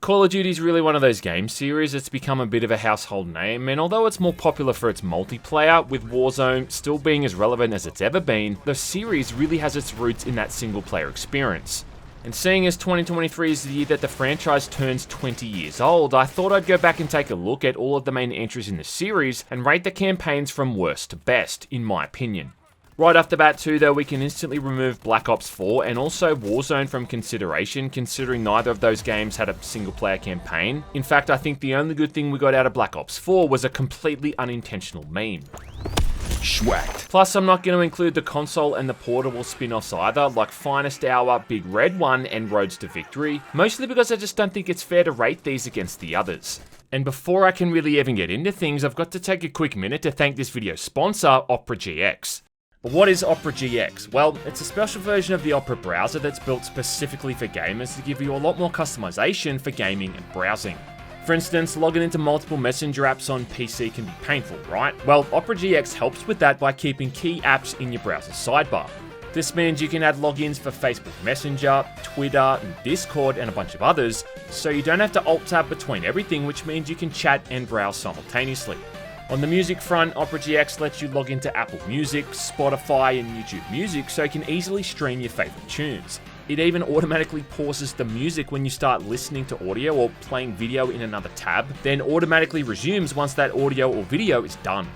Call of Duty is really one of those game series that's become a bit of a household name, and although it's more popular for its multiplayer, with Warzone still being as relevant as it's ever been, the series really has its roots in that single player experience. And seeing as 2023 is the year that the franchise turns 20 years old, I thought I'd go back and take a look at all of the main entries in the series and rate the campaigns from worst to best, in my opinion. Right off the bat too though, we can instantly remove Black Ops 4 and also Warzone from consideration, considering neither of those games had a single player campaign. In fact, I think the only good thing we got out of Black Ops 4 was a completely unintentional meme. Schwacked. Plus, I'm not going to include the console and the portable spin-offs either, like Finest Hour, Big Red One, and Roads to Victory, mostly because I just don't think it's fair to rate these against the others. And before I can really even get into things, I've got to take a quick minute to thank this video's sponsor, Opera GX. But what is Opera GX? Well, it's a special version of the Opera browser that's built specifically for gamers to give you a lot more customization for gaming and browsing. For instance, logging into multiple messenger apps on PC can be painful, right? Well, Opera GX helps with that by keeping key apps in your browser sidebar. This means you can add logins for Facebook Messenger, Twitter, and Discord, and a bunch of others, so you don't have to alt-tab between everything, which means you can chat and browse simultaneously. On the music front, Opera GX lets you log into Apple Music, Spotify, and YouTube Music so you can easily stream your favorite tunes. It even automatically pauses the music when you start listening to audio or playing video in another tab, then automatically resumes once that audio or video is done.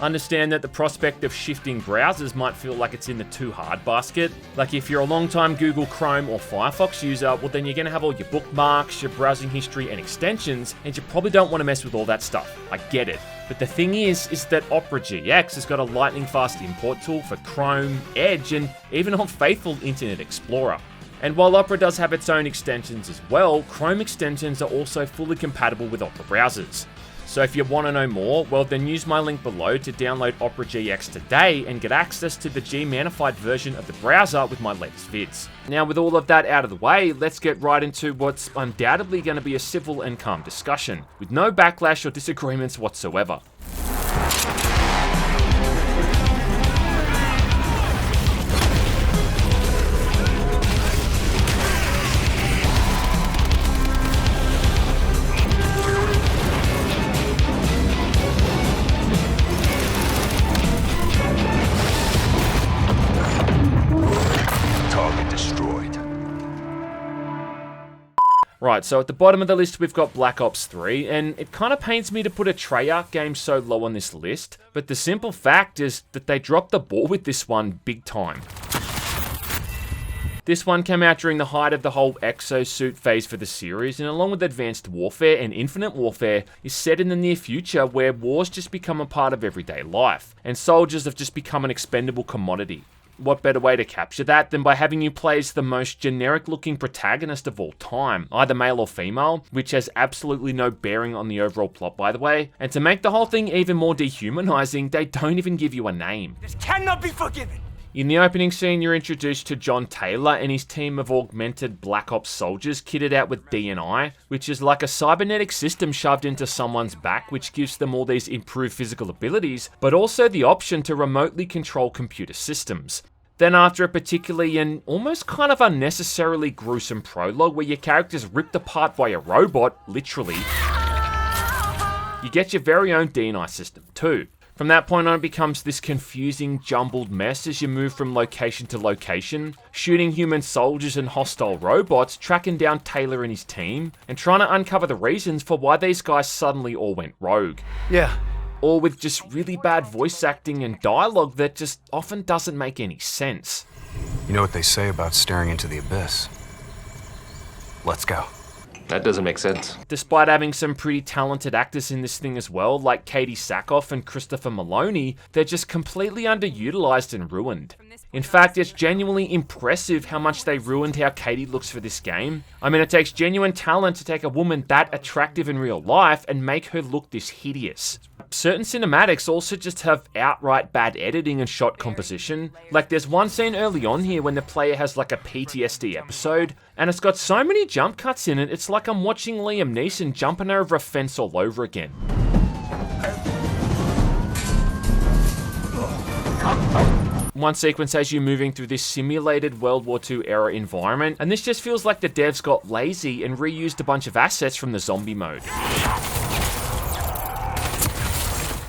Understand that the prospect of shifting browsers might feel like it's in the too hard basket. Like if you're a long-time Google Chrome or Firefox user, well then you're going to have all your bookmarks, your browsing history and extensions, and you probably don't want to mess with all that stuff. I get it. But the thing is that Opera GX has got a lightning fast import tool for Chrome, Edge, and even on faithful Internet Explorer. And while Opera does have its own extensions as well, Chrome extensions are also fully compatible with Opera browsers. So if you want to know more, well then use my link below to download Opera GX today and get access to the Gmanified version of the browser with my latest vids. Now with all of that out of the way, let's get right into what's undoubtedly going to be a civil and calm discussion, with no backlash or disagreements whatsoever. Right, so at the bottom of the list we've got Black Ops 3, and it kind of pains me to put a Treyarch game so low on this list, but the simple fact is that they dropped the ball with this one big time. This one came out during the height of the whole exosuit phase for the series, and along with Advanced Warfare and Infinite Warfare, is set in the near future where wars just become a part of everyday life, and soldiers have just become an expendable commodity. What better way to capture that than by having you play as the most generic looking protagonist of all time, either male or female, which has absolutely no bearing on the overall plot by the way, and to make the whole thing even more dehumanizing, they don't even give you a name. This cannot be forgiven! In the opening scene, you're introduced to John Taylor and his team of augmented Black Ops soldiers kitted out with DNI, which is like a cybernetic system shoved into someone's back, which gives them all these improved physical abilities, but also the option to remotely control computer systems. Then after a particularly and almost kind of unnecessarily gruesome prologue where your character's ripped apart by a robot, literally, you get your very own DNI system too. From that point on, it becomes this confusing, jumbled mess as you move from location to location, shooting human soldiers and hostile robots, tracking down Taylor and his team, and trying to uncover the reasons for why these guys suddenly all went rogue. Yeah. All with just really bad voice acting and dialogue that just often doesn't make any sense. You know what they say about staring into the abyss? Let's go. That doesn't make sense. Despite having some pretty talented actors in this thing as well, like Katie Sackhoff and Christopher Maloney, they're just completely underutilized and ruined. In fact, it's genuinely impressive how much they ruined how Katie looks for this game. I mean, it takes genuine talent to take a woman that attractive in real life and make her look this hideous. Certain cinematics also just have outright bad editing and shot composition. Like there's one scene early on here when the player has like a PTSD episode, and it's got so many jump cuts in it, it's like I'm watching Liam Neeson jumping over a fence all over again. One sequence has you moving through this simulated World War II era environment, and this just feels like the devs got lazy and reused a bunch of assets from the zombie mode.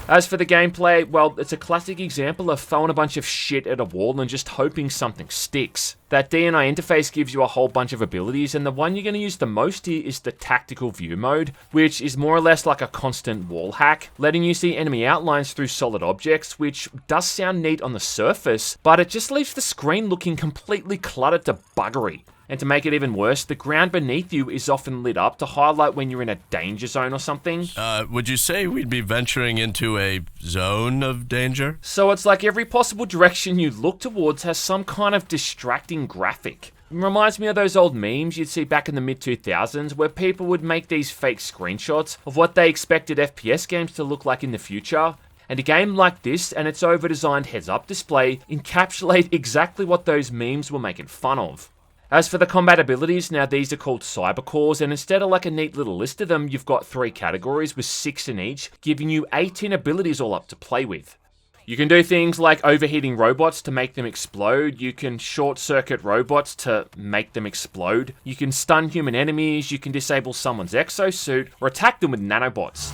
As for the gameplay, well, it's a classic example of throwing a bunch of shit at a wall and just hoping something sticks. That DNI interface gives you a whole bunch of abilities, and the one you're going to use the most here is the tactical view mode, which is more or less like a constant wall hack, letting you see enemy outlines through solid objects, which does sound neat on the surface, but it just leaves the screen looking completely cluttered to buggery. And to make it even worse, the ground beneath you is often lit up to highlight when you're in a danger zone or something. Would you say we'd be venturing into a zone of danger? So it's like every possible direction you look towards has some kind of distracting graphic. It reminds me of those old memes you'd see back in the mid-2000s where people would make these fake screenshots of what they expected FPS games to look like in the future. And a game like this and its over-designed heads-up display encapsulate exactly what those memes were making fun of. As for the combat abilities, now these are called cybercores, and instead of like a neat little list of them, you've got 3 categories with 6 in each, giving you 18 abilities all up to play with. You can do things like overheating robots to make them explode, you can short-circuit robots to make them explode, you can stun human enemies, you can disable someone's exosuit, or attack them with nanobots.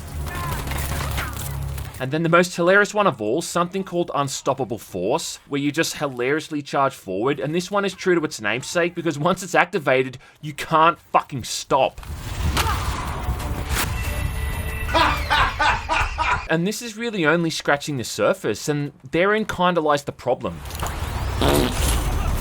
And then the most hilarious one of all, something called Unstoppable Force, where you just hilariously charge forward, and this one is true to its namesake because once it's activated, you can't fucking stop. And this is really only scratching the surface, and therein kinda lies the problem.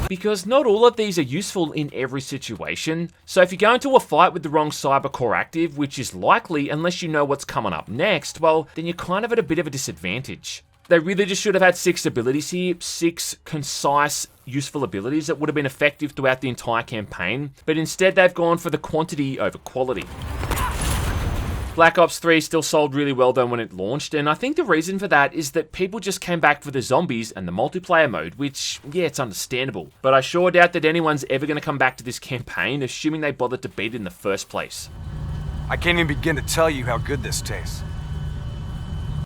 Because not all of these are useful in every situation, so if you go into a fight with the wrong cybercore active, which is likely unless you know what's coming up next, well, then you're kind of at a bit of a disadvantage. They really just should have had 6 abilities here, 6 concise, useful abilities that would have been effective throughout the entire campaign, but instead they've gone for the quantity over quality. Black Ops 3 still sold really well though when it launched, and I think the reason for that is that people just came back for the zombies and the multiplayer mode, which, yeah, it's understandable. But I sure doubt that anyone's ever going to come back to this campaign, assuming they bothered to beat it in the first place. I can't even begin to tell you how good this tastes.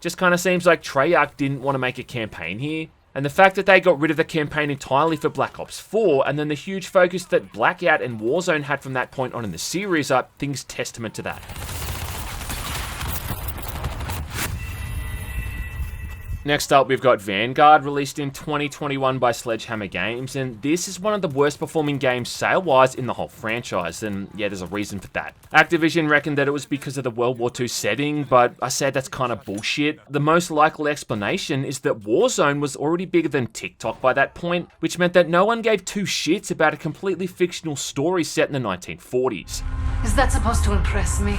Just kind of seems like Treyarch didn't want to make a campaign here. And the fact that they got rid of the campaign entirely for Black Ops 4, and then the huge focus that Blackout and Warzone had from that point on in the series are things testament to that. Next up, we've got Vanguard, released in 2021 by Sledgehammer Games, and this is one of the worst performing games sale-wise in the whole franchise, and yeah, there's a reason for that. Activision reckoned that it was because of the World War II setting, but I said that's kind of bullshit. The most likely explanation is that Warzone was already bigger than TikTok by that point, which meant that no one gave 2 shits about a completely fictional story set in the 1940s. Is that supposed to impress me?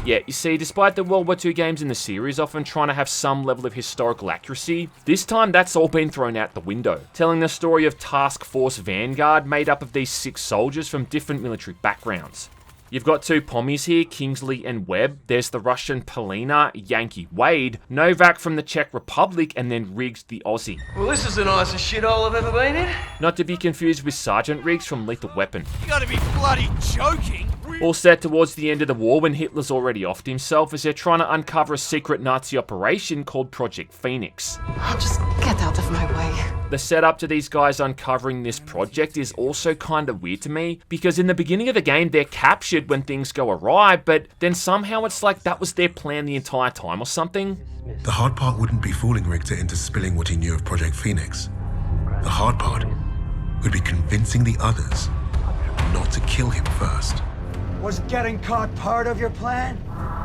Yeah, you see, despite the World War II games in the series often trying to have some level of historical accuracy, this time that's all been thrown out the window, telling the story of Task Force Vanguard made up of these 6 soldiers from different military backgrounds. You've got 2 pommies here, Kingsley and Webb. There's the Russian Polina, Yankee Wade, Novak from the Czech Republic, and then Riggs the Aussie. Well, this is the nicest shithole I've ever been in. Not to be confused with Sergeant Riggs from Lethal Weapon. You gotta be bloody joking. All set towards the end of the war when Hitler's already offed himself as they're trying to uncover a secret Nazi operation called Project Phoenix. Oh, just get out of my way. The setup to these guys uncovering this project is also kind of weird to me, because in the beginning of the game they're captured when things go awry, but then somehow it's like that was their plan the entire time or something. The hard part wouldn't be fooling Richter into spilling what he knew of Project Phoenix. The hard part would be convincing the others not to kill him first. Was getting caught part of your plan?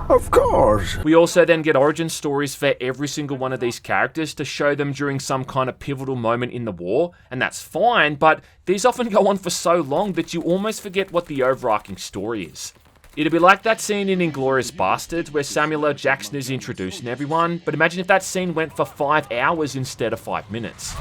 Of course. We also then get origin stories for every single one of these characters to show them during some kind of pivotal moment in the war, and that's fine, but these often go on for so long that you almost forget what the overarching story is. It'd be like that scene in Inglourious Basterds where Samuel L. Jackson is introducing everyone, but imagine if that scene went for 5 hours instead of 5 minutes.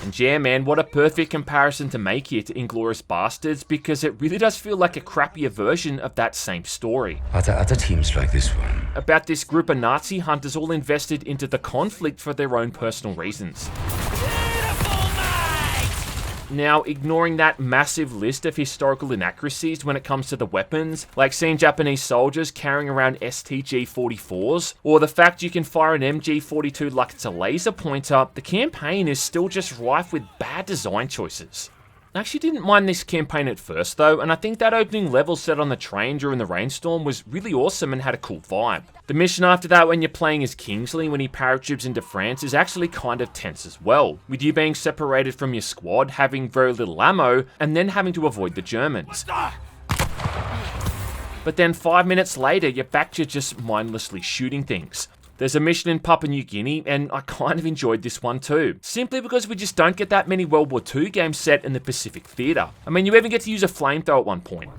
And yeah, man, what a perfect comparison to make here to Inglourious Basterds, because it really does feel like a crappier version of that same story. Are there other teams like this one? About this group of Nazi hunters all invested into the conflict for their own personal reasons. Now, ignoring that massive list of historical inaccuracies when it comes to the weapons, like seeing Japanese soldiers carrying around STG-44s, or the fact you can fire an MG-42 like it's a laser pointer, the campaign is still just rife with bad design choices. I actually didn't mind this campaign at first though, and I think that opening level set on the train during the rainstorm was really awesome and had a cool vibe. The mission after that when you're playing as Kingsley when he parachutes into France is actually kind of tense as well, with you being separated from your squad, having very little ammo, and then having to avoid the Germans. But then 5 minutes later, you're back to just mindlessly shooting things. There's a mission in Papua New Guinea, and I kind of enjoyed this one too. Simply because we just don't get that many World War II games set in the Pacific Theatre. I mean, you even get to use a flamethrower at one point.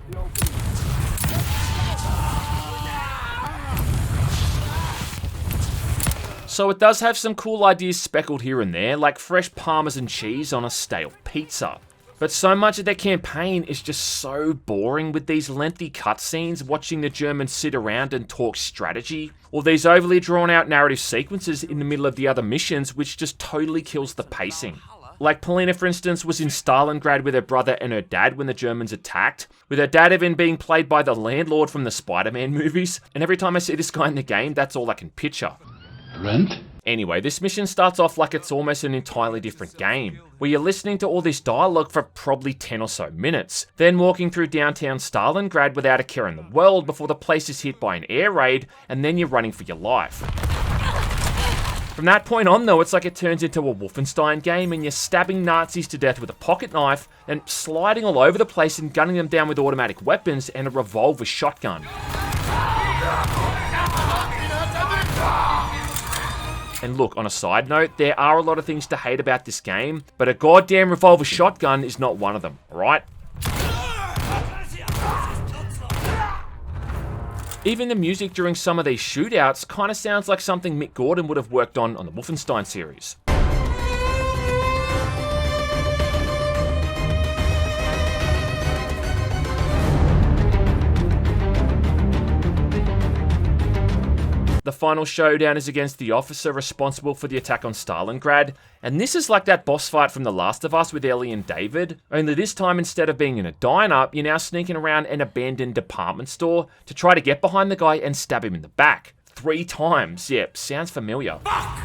So it does have some cool ideas speckled here and there, like fresh Parmesan cheese on a stale pizza. But so much of their campaign is just so boring, with these lengthy cutscenes watching the Germans sit around and talk strategy, or these overly drawn out narrative sequences in the middle of the other missions which just totally kills the pacing. Like Polina, for instance, was in Stalingrad with her brother and her dad when the Germans attacked, with her dad even being played by the landlord from the Spider-Man movies, and every time I see this guy in the game, that's all I can picture. Rent? Anyway, this mission starts off like it's almost an entirely different game, where you're listening to all this dialogue for probably 10 or so minutes, then walking through downtown Stalingrad without a care in the world before the place is hit by an air raid, and then you're running for your life. From that point on though, it's like it turns into a Wolfenstein game and you're stabbing Nazis to death with a pocket knife and sliding all over the place and gunning them down with automatic weapons and a revolver shotgun. And look, on a side note, there are a lot of things to hate about this game, but a goddamn revolver shotgun is not one of them, alright? Even the music during some of these shootouts kind of sounds like something Mick Gordon would have worked on the Wolfenstein series. The final showdown is against the officer responsible for the attack on Stalingrad, and this is like that boss fight from The Last of Us with Ellie and David, only this time instead of being in a diner, you're now sneaking around an abandoned department store to try to get behind the guy and stab him in the back. 3 times. Yep, sounds familiar. Fuck!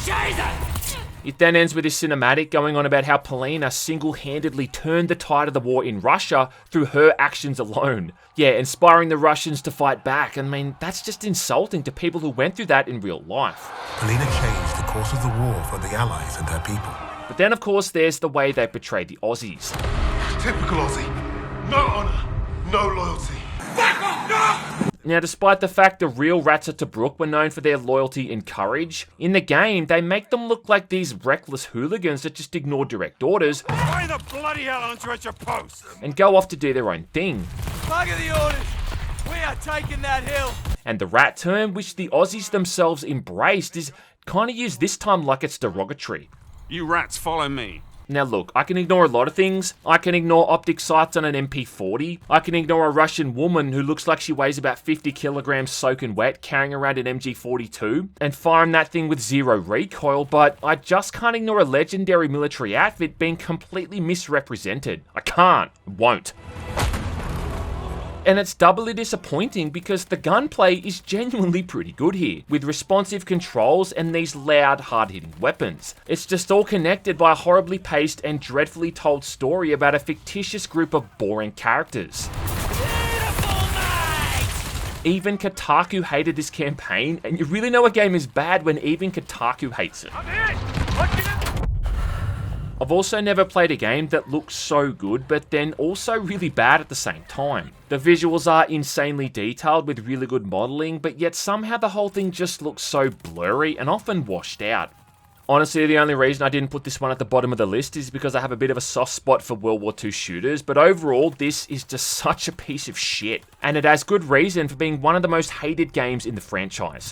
Jesus! It then ends with this cinematic going on about how Polina single-handedly turned the tide of the war in Russia through her actions alone. Yeah, inspiring the Russians to fight back. I mean, that's just insulting to people who went through that in real life. Polina changed the course of the war for the Allies and their people. But then, of course, there's the way they portray the Aussies. Typical Aussie. No honour, no loyalty. Back off, no! Now, despite the fact the real Rats at Tobruk were known for their loyalty and courage, in the game, they make them look like these reckless hooligans that just ignore direct orders Why the bloody hell aren't you at your post? and go off to do their own thing. Bugger the orders. We are taking that hill. And the rat term, which the Aussies themselves embraced, is kind of used this time like it's derogatory. You rats follow me. Now look, I can ignore a lot of things. I can ignore optic sights on an MP40. I can ignore a Russian woman who looks like she weighs about 50 kilograms soaking wet carrying around an MG42 and firing that thing with 0 recoil, but I just can't ignore a legendary military outfit being completely misrepresented. I can't. Won't. And it's doubly disappointing because the gunplay is genuinely pretty good here, with responsive controls and these loud, hard-hitting weapons. It's just all connected by a horribly paced and dreadfully told story about a fictitious group of boring characters. Even Kotaku hated this campaign, and you really know a game is bad when even Kotaku hates it. I've also never played a game that looks so good, but then also really bad at the same time. The visuals are insanely detailed with really good modelling, but yet somehow the whole thing just looks so blurry and often washed out. Honestly, the only reason I didn't put this one at the bottom of the list is because I have a bit of a soft spot for World War II shooters, but overall, this is just such a piece of shit. And it has good reason for being one of the most hated games in the franchise.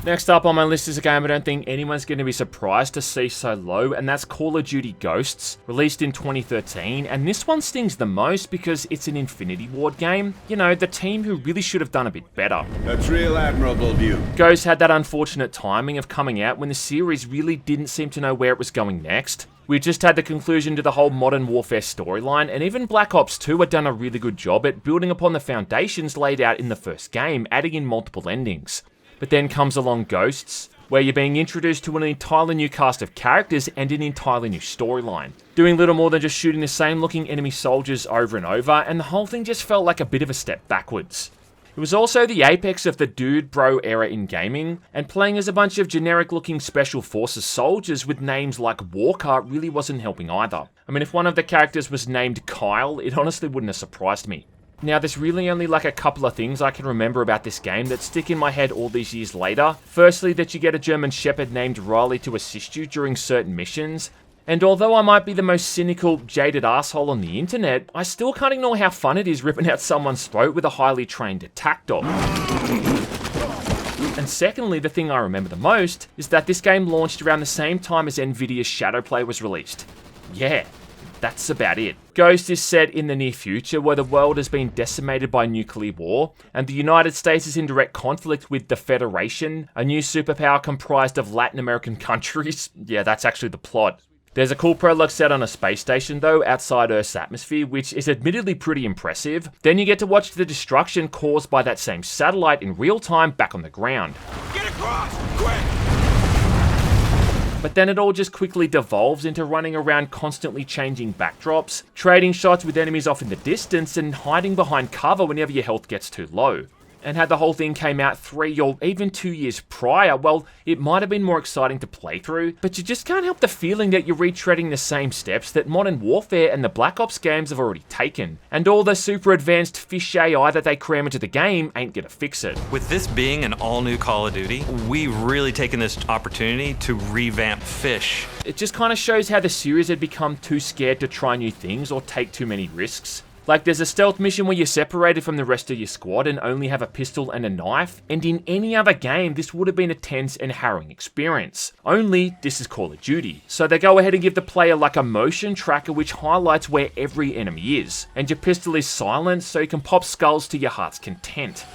Next up on my list is a game I don't think anyone's going to be surprised to see so low, and that's Call of Duty Ghosts, released in 2013, and this one stings the most because it's an Infinity Ward game. You know, the team who really should have done a bit better. That's real admirable of you. Ghosts had that unfortunate timing of coming out when the series really didn't seem to know where it was going next. We just had the conclusion to the whole Modern Warfare storyline, and even Black Ops 2 had done a really good job at building upon the foundations laid out in the first game, adding in multiple endings. But then comes along Ghosts, where you're being introduced to an entirely new cast of characters and an entirely new storyline. Doing little more than just shooting the same looking enemy soldiers over and over, and the whole thing just felt like a bit of a step backwards. It was also the apex of the dude bro era in gaming, and playing as a bunch of generic looking special forces soldiers with names like Walker really wasn't helping either. I mean, if one of the characters was named Kyle, it honestly wouldn't have surprised me. Now, there's really only like a couple of things I can remember about this game that stick in my head all these years later. Firstly, that you get a German Shepherd named Riley to assist you during certain missions. And although I might be the most cynical, jaded asshole on the internet, I still can't ignore how fun it is ripping out someone's throat with a highly trained attack dog. And secondly, the thing I remember the most is that this game launched around the same time as Nvidia's Shadowplay was released. Yeah. That's about it. Ghost is set in the near future where the world has been decimated by nuclear war, and the United States is in direct conflict with the Federation, a new superpower comprised of Latin American countries. Yeah, that's actually the plot. There's a cool prologue set on a space station though, outside Earth's atmosphere, which is admittedly pretty impressive. Then you get to watch the destruction caused by that same satellite in real time back on the ground. Get across! Quick! But then it all just quickly devolves into running around constantly changing backdrops, trading shots with enemies off in the distance, and hiding behind cover whenever your health gets too low. And had the whole thing came out 3 or even 2 years prior, well, it might have been more exciting to play through, but you just can't help the feeling that you're retreading the same steps that Modern Warfare and the Black Ops games have already taken, and all the super advanced fish AI that they cram into the game ain't gonna fix it. With this being an all-new Call of Duty, we've really taken this opportunity to revamp Fish. It just kind of shows how the series had become too scared to try new things or take too many risks. Like, there's a stealth mission where you're separated from the rest of your squad and only have a pistol and a knife, and in any other game, this would have been a tense and harrowing experience. Only, this is Call of Duty. So they go ahead and give the player like a motion tracker which highlights where every enemy is, and your pistol is silent so you can pop skulls to your heart's content.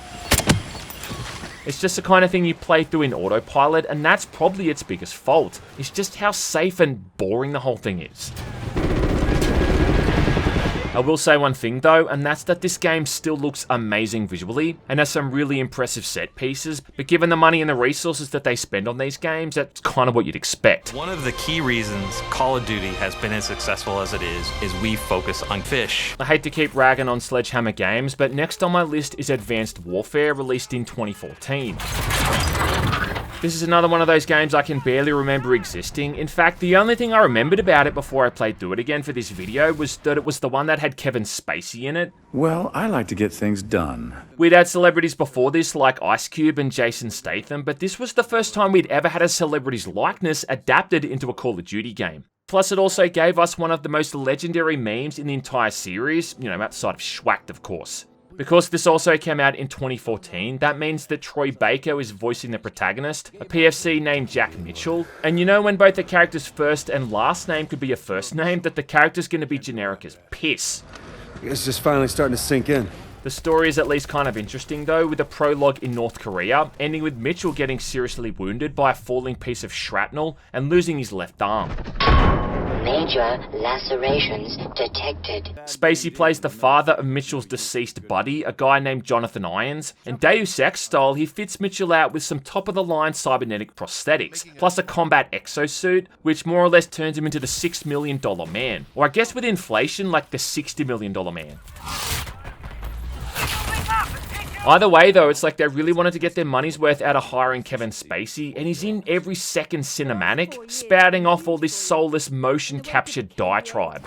It's just the kind of thing you play through in autopilot, and that's probably its biggest fault. It's just how safe and boring the whole thing is. I will say one thing though, and that's that this game still looks amazing visually, and has some really impressive set pieces, but given the money and the resources that they spend on these games, that's kind of what you'd expect. One of the key reasons Call of Duty has been as successful as it is we focus on Fish. I hate to keep ragging on Sledgehammer Games, but next on my list is Advanced Warfare, released in 2014. This is another one of those games I can barely remember existing. In fact, the only thing I remembered about it before I played through it again for this video was that it was the one that had Kevin Spacey in it. Well, I like to get things done. We'd had celebrities before this like Ice Cube and Jason Statham, but this was the first time we'd ever had a celebrity's likeness adapted into a Call of Duty game. Plus, it also gave us one of the most legendary memes in the entire series, you know, outside of Schwacked, of course. Because this also came out in 2014, that means that Troy Baker is voicing the protagonist, a PFC named Jack Mitchell. And you know when both the character's first and last name could be a first name, that the character's going to be generic as piss. It's just finally starting to sink in. The story is at least kind of interesting though, with a prologue in North Korea, ending with Mitchell getting seriously wounded by a falling piece of shrapnel and losing his left arm. Major lacerations detected. Spacey plays the father of Mitchell's deceased buddy, a guy named Jonathan Irons, and Deus Ex style, he fits Mitchell out with some top-of-the-line cybernetic prosthetics, plus a combat exosuit, which more or less turns him into the $6 million man. Or I guess with inflation, like the $60 million man. Either way though, it's like they really wanted to get their money's worth out of hiring Kevin Spacey, and he's in every second cinematic, spouting off all this soulless motion captured diatribe.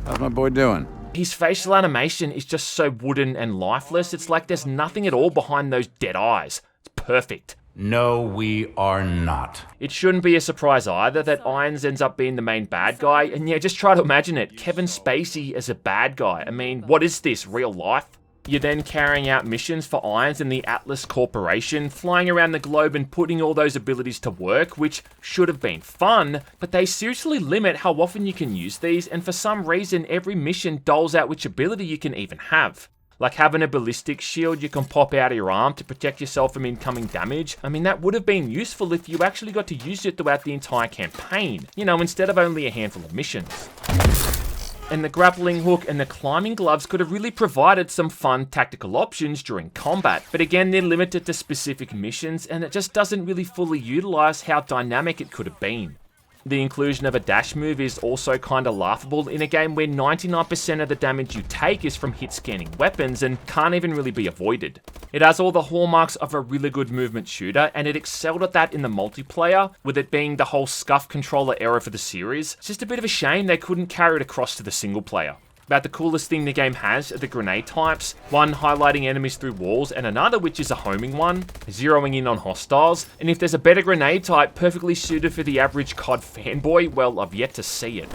How's my boy doing? His facial animation is just so wooden and lifeless, it's like there's nothing at all behind those dead eyes. It's perfect. No, we are not. It shouldn't be a surprise either that Irons ends up being the main bad guy, and yeah, just try to imagine it, Kevin Spacey as a bad guy. I mean, what is this, real life? You're then carrying out missions for Irons and the Atlas Corporation, flying around the globe and putting all those abilities to work, which should have been fun, but they seriously limit how often you can use these, and for some reason every mission doles out which ability you can even have. Like having a ballistic shield you can pop out of your arm to protect yourself from incoming damage. I mean, that would have been useful if you actually got to use it throughout the entire campaign, you know, instead of only a handful of missions. And the grappling hook and the climbing gloves could have really provided some fun tactical options during combat, but again they're limited to specific missions and it just doesn't really fully utilise how dynamic it could have been. The inclusion of a dash move is also kinda laughable in a game where 99% of the damage you take is from hit scanning weapons and can't even really be avoided. It has all the hallmarks of a really good movement shooter, and it excelled at that in the multiplayer, with it being the whole scuff controller era for the series. It's just a bit of a shame they couldn't carry it across to the single player. About the coolest thing the game has are the grenade types, one highlighting enemies through walls and another which is a homing one, zeroing in on hostiles, and if there's a better grenade type perfectly suited for the average COD fanboy, well, I've yet to see it.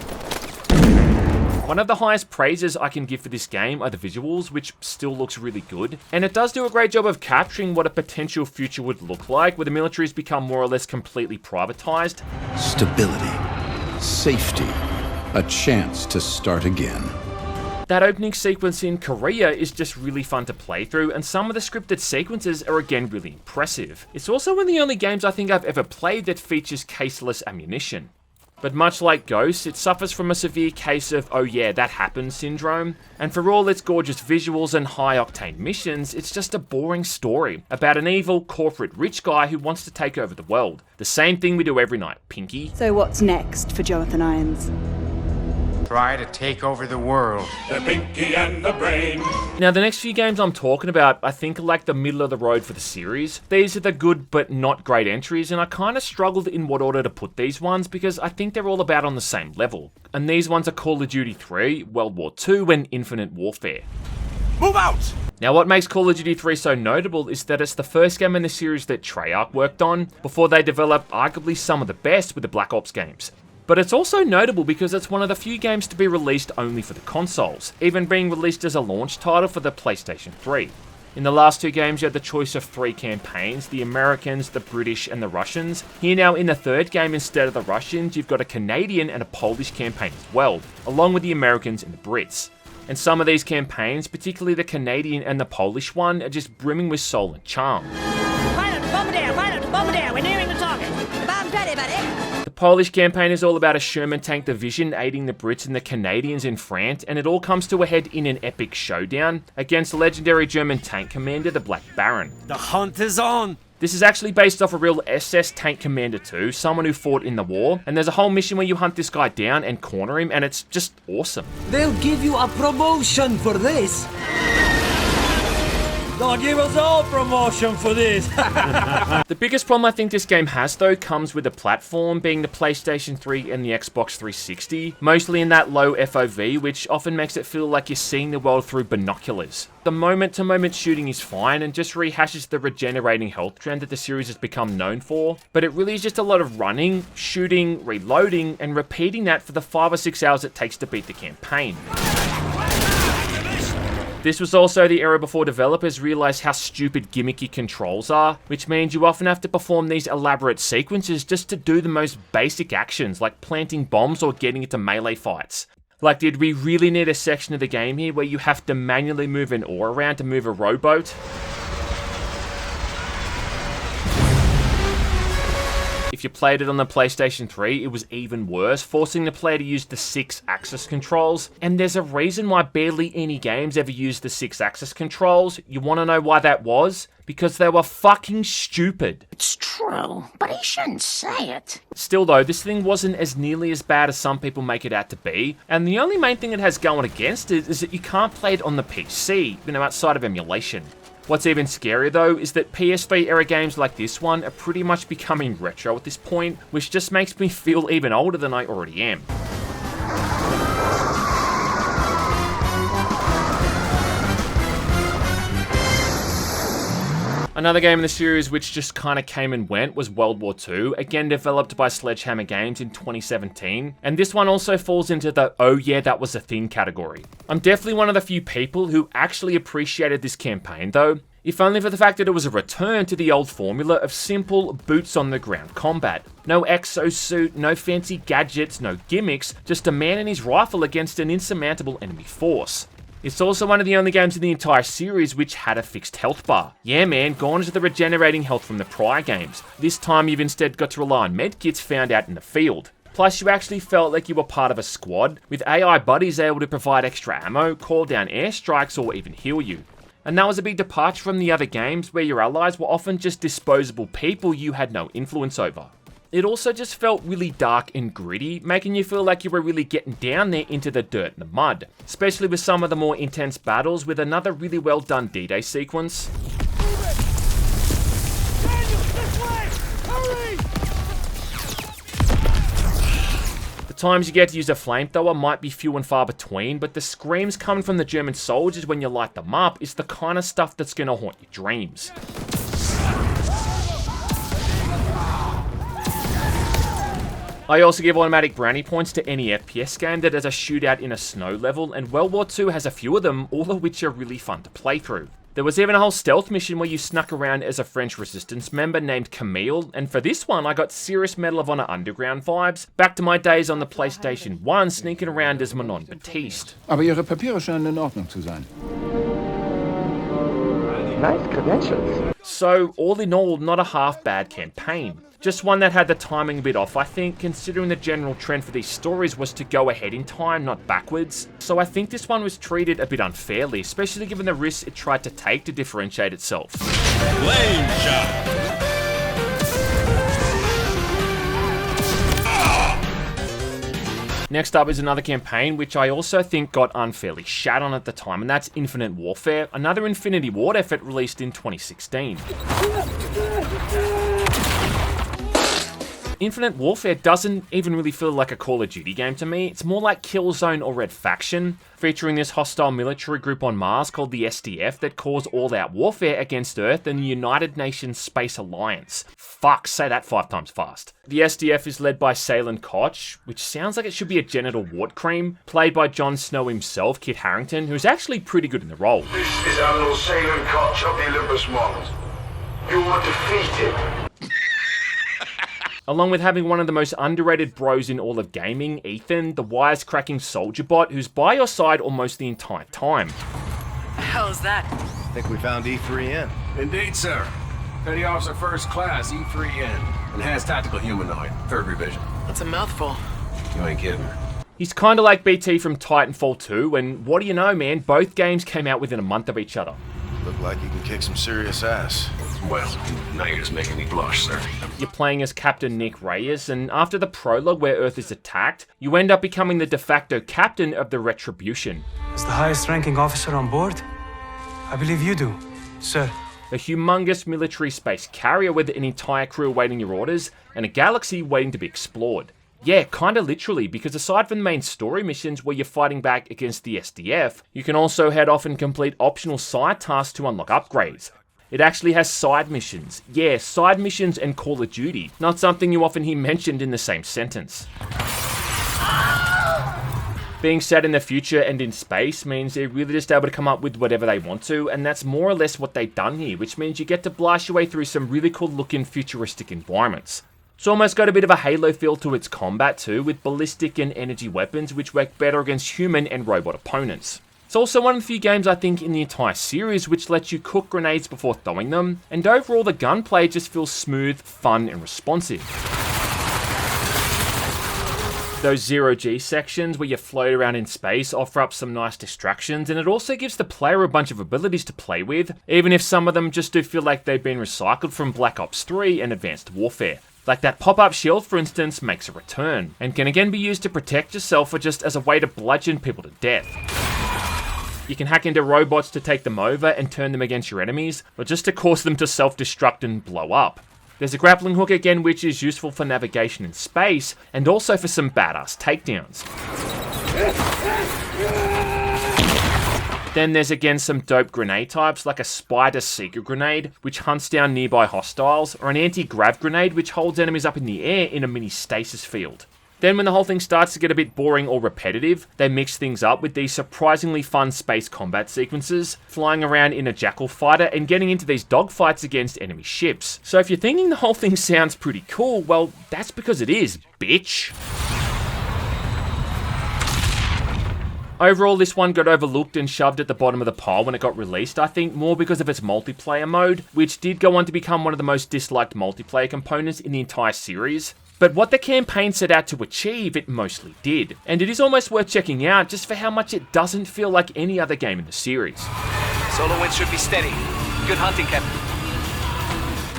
One of the highest praises I can give for this game are the visuals, which still looks really good, and it does do a great job of capturing what a potential future would look like, where the military's become more or less completely privatized. Stability, safety, a chance to start again. That opening sequence in Korea is just really fun to play through, and some of the scripted sequences are again really impressive. It's also one of the only games I think I've ever played that features caseless ammunition. But much like Ghost, it suffers from a severe case of "oh yeah, that happened" syndrome, and for all its gorgeous visuals and high-octane missions, it's just a boring story about an evil, corporate rich guy who wants to take over the world. The same thing we do every night, Pinky. So what's next for Jonathan Irons? Try to take over the world. The pinky and the brain. Now, the next few games I'm talking about, I think are like the middle of the road for the series. These are the good but not great entries, and I kind of struggled in what order to put these ones because I think they're all about on the same level. And these ones are Call of Duty 3, World War II, and Infinite Warfare. Move out! Now, what makes Call of Duty 3 so notable is that it's the first game in the series that Treyarch worked on, before they developed arguably some of the best with the Black Ops games. But it's also notable because it's one of the few games to be released only for the consoles, even being released as a launch title for the PlayStation 3. In the last two games you had the choice of 3 campaigns, the Americans, the British and the Russians. Here now in the third game, instead of the Russians, you've got a Canadian and a Polish campaign as well, along with the Americans and the Brits. And some of these campaigns, particularly the Canadian and the Polish one, are just brimming with soul and charm. Bomber down, we're nearing the target. The bomb's ready, buddy. The Polish campaign is all about a Sherman tank division aiding the Brits and the Canadians in France, and it all comes to a head in an epic showdown against the legendary German tank commander, the Black Baron. The hunt is on! This is actually based off a real SS tank commander too, someone who fought in the war, and there's a whole mission where you hunt this guy down and corner him, and it's just awesome. They'll give you a promotion for this. They'll give us all promotion for this. The biggest problem I think this game has though comes with the platform, being the PlayStation 3 and the Xbox 360, mostly in that low FOV, which often makes it feel like you're seeing the world through binoculars. The moment-to-moment shooting is fine and just rehashes the regenerating health trend that the series has become known for, but it really is just a lot of running, shooting, reloading, and repeating that for the 5 or 6 hours it takes to beat the campaign. This was also the era before developers realized how stupid gimmicky controls are, which means you often have to perform these elaborate sequences just to do the most basic actions like planting bombs or getting into melee fights. Like, did we really need a section of the game here where you have to manually move an ore around to move a rowboat? If you played it on the PlayStation 3, it was even worse, forcing the player to use the 6-axis controls. And there's a reason why barely any games ever use the 6-axis controls. You want to know why that was? Because they were fucking stupid. It's true, but he shouldn't say it. Still though, this thing wasn't as nearly as bad as some people make it out to be, and the only main thing it has going against it is that you can't play it on the PC, outside of emulation. What's even scarier though is that PS3 era games like this one are pretty much becoming retro at this point, which just makes me feel even older than I already am. Another game in the series which just kinda came and went was World War II, again developed by Sledgehammer Games in 2017, and this one also falls into the "oh yeah, that was a thing" category. I'm definitely one of the few people who actually appreciated this campaign though, if only for the fact that it was a return to the old formula of simple, boots-on-the-ground combat. No exosuit, no fancy gadgets, no gimmicks, just a man and his rifle against an insurmountable enemy force. It's also one of the only games in the entire series which had a fixed health bar. Yeah man, gone is the regenerating health from the prior games. This time you've instead got to rely on medkits found out in the field. Plus you actually felt like you were part of a squad, with AI buddies able to provide extra ammo, call down airstrikes, or even heal you. And that was a big departure from the other games where your allies were often just disposable people you had no influence over. It also just felt really dark and gritty, making you feel like you were really getting down there into the dirt and the mud, especially with some of the more intense battles, with another really well done D-Day sequence. The times you get to use a flamethrower might be few and far between, but the screams coming from the German soldiers when you light them up is the kind of stuff that's gonna haunt your dreams. I also give automatic brownie points to any FPS game that has a shootout in a snow level, and World War II has a few of them, all of which are really fun to play through. There was even a whole stealth mission where you snuck around as a French resistance member named Camille, and for this one I got serious Medal of Honor Underground vibes, back to my days on the PlayStation 1 sneaking around as Manon Baptiste. Aber Ihre Papiere scheinen in Ordnung zu sein. Nice credentials. So, all in all, not a half bad campaign. Just one that had the timing a bit off, I think, considering the general trend for these stories was to go ahead in time, not backwards. So I think this one was treated a bit unfairly, especially given the risks it tried to take to differentiate itself. Flame shot. Next up is another campaign which I also think got unfairly shat on at the time, and that's Infinite Warfare, another Infinity Ward effort released in 2016. Infinite Warfare doesn't even really feel like a Call of Duty game to me. It's more like Killzone or Red Faction, featuring this hostile military group on Mars called the SDF that cause all-out warfare against Earth and the United Nations Space Alliance. Fuck, say that 5 times fast. The SDF is led by Salem Koch, which sounds like it should be a genital wart cream, played by Jon Snow himself, Kit Harington, who's actually pretty good in the role. This is Admiral Salem Koch of the Olympus Mons. You are defeated. Along with having one of the most underrated bros in all of gaming, Ethan, the wisecracking soldier bot who's by your side almost the entire time. How's that? I think we found E3N. Indeed, sir. Petty Officer First Class, E3N. Enhanced Tactical Humanoid, 3rd Revision. That's a mouthful. You ain't kidding. He's kinda like BT from Titanfall 2, and what do you know, man, both games came out within a month of each other. Look like you can kick some serious ass. Well, now you're just making me blush, sir. You're playing as Captain Nick Reyes, and after the prologue where Earth is attacked, you end up becoming the de facto captain of the Retribution. As the highest ranking officer on board, I believe you do, sir. A humongous military space carrier with an entire crew awaiting your orders, and a galaxy waiting to be explored. Yeah, kinda literally, because aside from the main story missions where you're fighting back against the SDF, you can also head off and complete optional side tasks to unlock upgrades. It actually has side missions. Yeah, side missions and Call of Duty, not something you often hear mentioned in the same sentence. Being set in the future and in space means they're really just able to come up with whatever they want to, and that's more or less what they've done here, which means you get to blast your way through some really cool looking futuristic environments. It's almost got a bit of a Halo feel to its combat too, with ballistic and energy weapons which work better against human and robot opponents. It's also one of the few games I think in the entire series which lets you cook grenades before throwing them, and overall the gunplay just feels smooth, fun and responsive. Those 0G sections where you float around in space offer up some nice distractions, and it also gives the player a bunch of abilities to play with, even if some of them just do feel like they've been recycled from Black Ops 3 and Advanced Warfare. Like that pop-up shield, for instance, makes a return, and can again be used to protect yourself or just as a way to bludgeon people to death. You can hack into robots to take them over and turn them against your enemies, or just to cause them to self-destruct and blow up. There's a grappling hook again which is useful for navigation in space, and also for some badass takedowns. Then there's again some dope grenade types like a spider seeker grenade, which hunts down nearby hostiles, or an anti-grav grenade which holds enemies up in the air in a mini stasis field. Then when the whole thing starts to get a bit boring or repetitive, they mix things up with these surprisingly fun space combat sequences, flying around in a jackal fighter and getting into these dogfights against enemy ships. So if you're thinking the whole thing sounds pretty cool, well, that's because it is, bitch. Overall, this one got overlooked and shoved at the bottom of the pile when it got released, I think more because of its multiplayer mode, which did go on to become one of the most disliked multiplayer components in the entire series. But what the campaign set out to achieve, it mostly did. And it is almost worth checking out just for how much it doesn't feel like any other game in the series. Solar wind should be steady. Good hunting, Captain.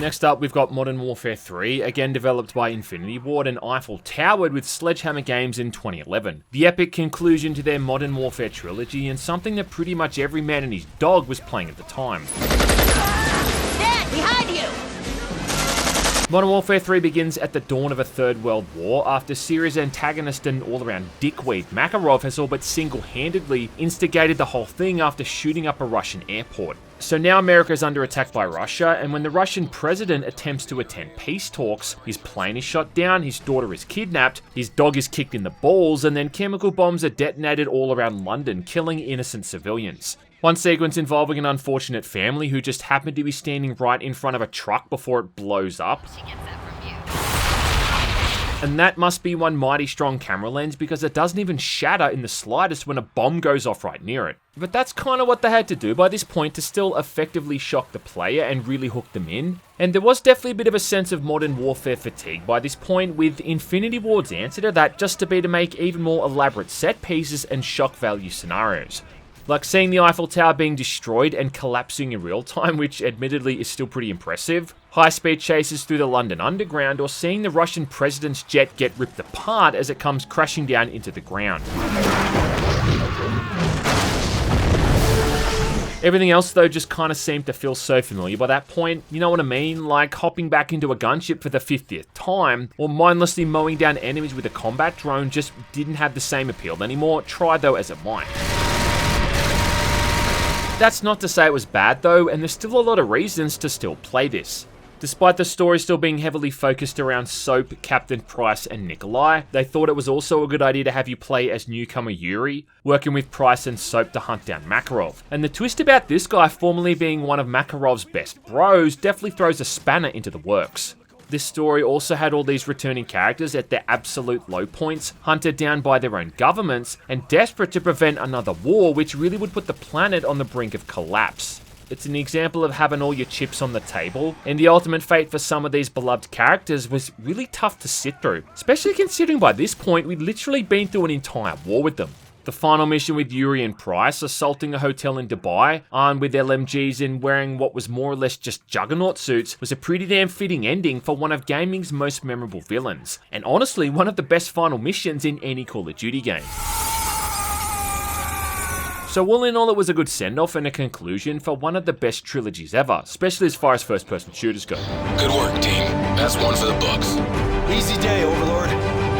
Next up, we've got Modern Warfare 3, again developed by Infinity Ward and Eiffel Towered with Sledgehammer Games in 2011. The epic conclusion to their Modern Warfare trilogy, and something that pretty much every man and his dog was playing at the time. Dad, behind you! Modern Warfare 3 begins at the dawn of a Third World War after Syria's antagonist and all-around dickweed Makarov has all but single-handedly instigated the whole thing after shooting up a Russian airport. So now America is under attack by Russia, and when the Russian president attempts to attend peace talks, his plane is shot down, his daughter is kidnapped, his dog is kicked in the balls, and then chemical bombs are detonated all around London, killing innocent civilians. One sequence involving an unfortunate family who just happened to be standing right in front of a truck before it blows up. And that must be one mighty strong camera lens because it doesn't even shatter in the slightest when a bomb goes off right near it. But that's kind of what they had to do by this point to still effectively shock the player and really hook them in. And there was definitely a bit of a sense of Modern Warfare fatigue by this point, with Infinity Ward's answer to that just to be to make even more elaborate set pieces and shock value scenarios. Like seeing the Eiffel Tower being destroyed and collapsing in real time, which admittedly is still pretty impressive, high-speed chases through the London Underground, or seeing the Russian president's jet get ripped apart as it comes crashing down into the ground. Everything else though just kind of seemed to feel so familiar by that point, you know what I mean? Like hopping back into a gunship for the 50th time, or mindlessly mowing down enemies with a combat drone just didn't have the same appeal anymore, try though as it might. That's not to say it was bad though, and there's still a lot of reasons to still play this. Despite the story still being heavily focused around Soap, Captain Price, and Nikolai, they thought it was also a good idea to have you play as newcomer Yuri, working with Price and Soap to hunt down Makarov. And the twist about this guy formerly being one of Makarov's best bros definitely throws a spanner into the works. This story also had all these returning characters at their absolute low points, hunted down by their own governments, and desperate to prevent another war which really would put the planet on the brink of collapse. It's an example of having all your chips on the table, and the ultimate fate for some of these beloved characters was really tough to sit through, especially considering by this point we'd literally been through an entire war with them. The final mission with Yuri and Price assaulting a hotel in Dubai, armed with LMGs and wearing what was more or less just juggernaut suits, was a pretty damn fitting ending for one of gaming's most memorable villains, and honestly one of the best final missions in any Call of Duty game. So all in all, it was a good send-off and a conclusion for one of the best trilogies ever, especially as far as first-person shooters go. Good work, team. That's one for the books. Easy day, Overlord.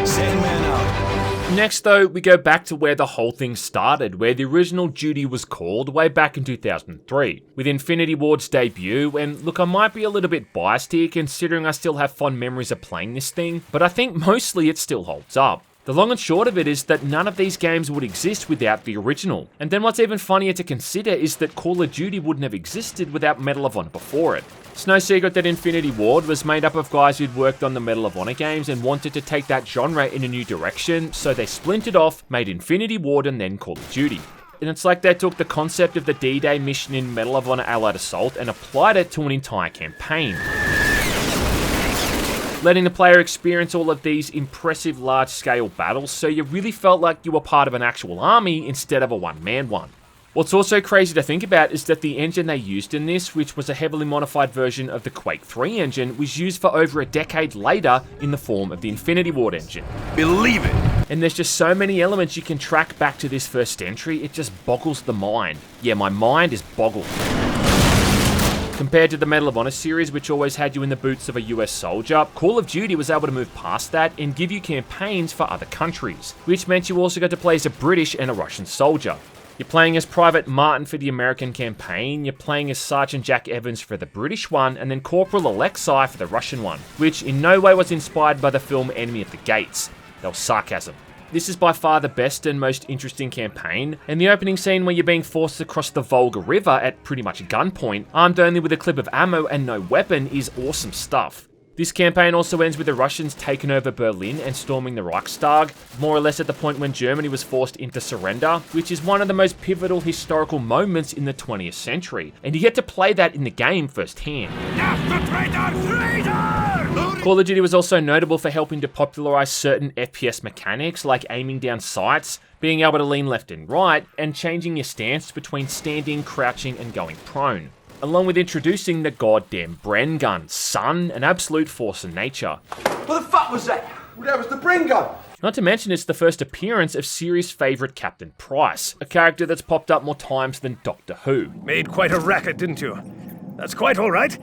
Sandman out. Next though, we go back to where the whole thing started, where the original duty was called way back in 2003, with Infinity Ward's debut, and look, I might be a little bit biased here considering I still have fond memories of playing this thing, but I think mostly it still holds up. The long and short of it is that none of these games would exist without the original, and then what's even funnier to consider is that Call of Duty wouldn't have existed without Medal of Honor before it. It's no secret that Infinity Ward was made up of guys who'd worked on the Medal of Honor games and wanted to take that genre in a new direction, so they splintered off, made Infinity Ward and then Call of Duty. And it's like they took the concept of the D-Day mission in Medal of Honor Allied Assault and applied it to an entire campaign, letting the player experience all of these impressive large-scale battles, so you really felt like you were part of an actual army instead of a one-man one. What's also crazy to think about is that the engine they used in this, which was a heavily modified version of the Quake 3 engine, was used for over a decade later in the form of the Infinity Ward engine. Believe it! And there's just so many elements you can track back to this first entry, it just boggles the mind. Yeah, my mind is boggled. Compared to the Medal of Honor series, which always had you in the boots of a US soldier, Call of Duty was able to move past that and give you campaigns for other countries, which meant you also got to play as a British and a Russian soldier. You're playing as Private Martin for the American campaign, you're playing as Sergeant Jack Evans for the British one, and then Corporal Alexei for the Russian one, which in no way was inspired by the film Enemy at the Gates. That was sarcasm. This is by far the best and most interesting campaign, and the opening scene where you're being forced across the Volga River at pretty much gunpoint, armed only with a clip of ammo and no weapon, is awesome stuff. This campaign also ends with the Russians taking over Berlin and storming the Reichstag, more or less at the point when Germany was forced into surrender, which is one of the most pivotal historical moments in the 20th century, and you get to play that in the game firsthand. Call of Duty was also notable for helping to popularize certain FPS mechanics like aiming down sights, being able to lean left and right, and changing your stance between standing, crouching, and going prone. Along with introducing the goddamn Bren gun, son, an absolute force of nature. What the fuck was that? Well, that was the Bren gun. Not to mention it's the first appearance of series favourite Captain Price, a character that's popped up more times than Doctor Who. Made quite a racket, didn't you? That's quite alright.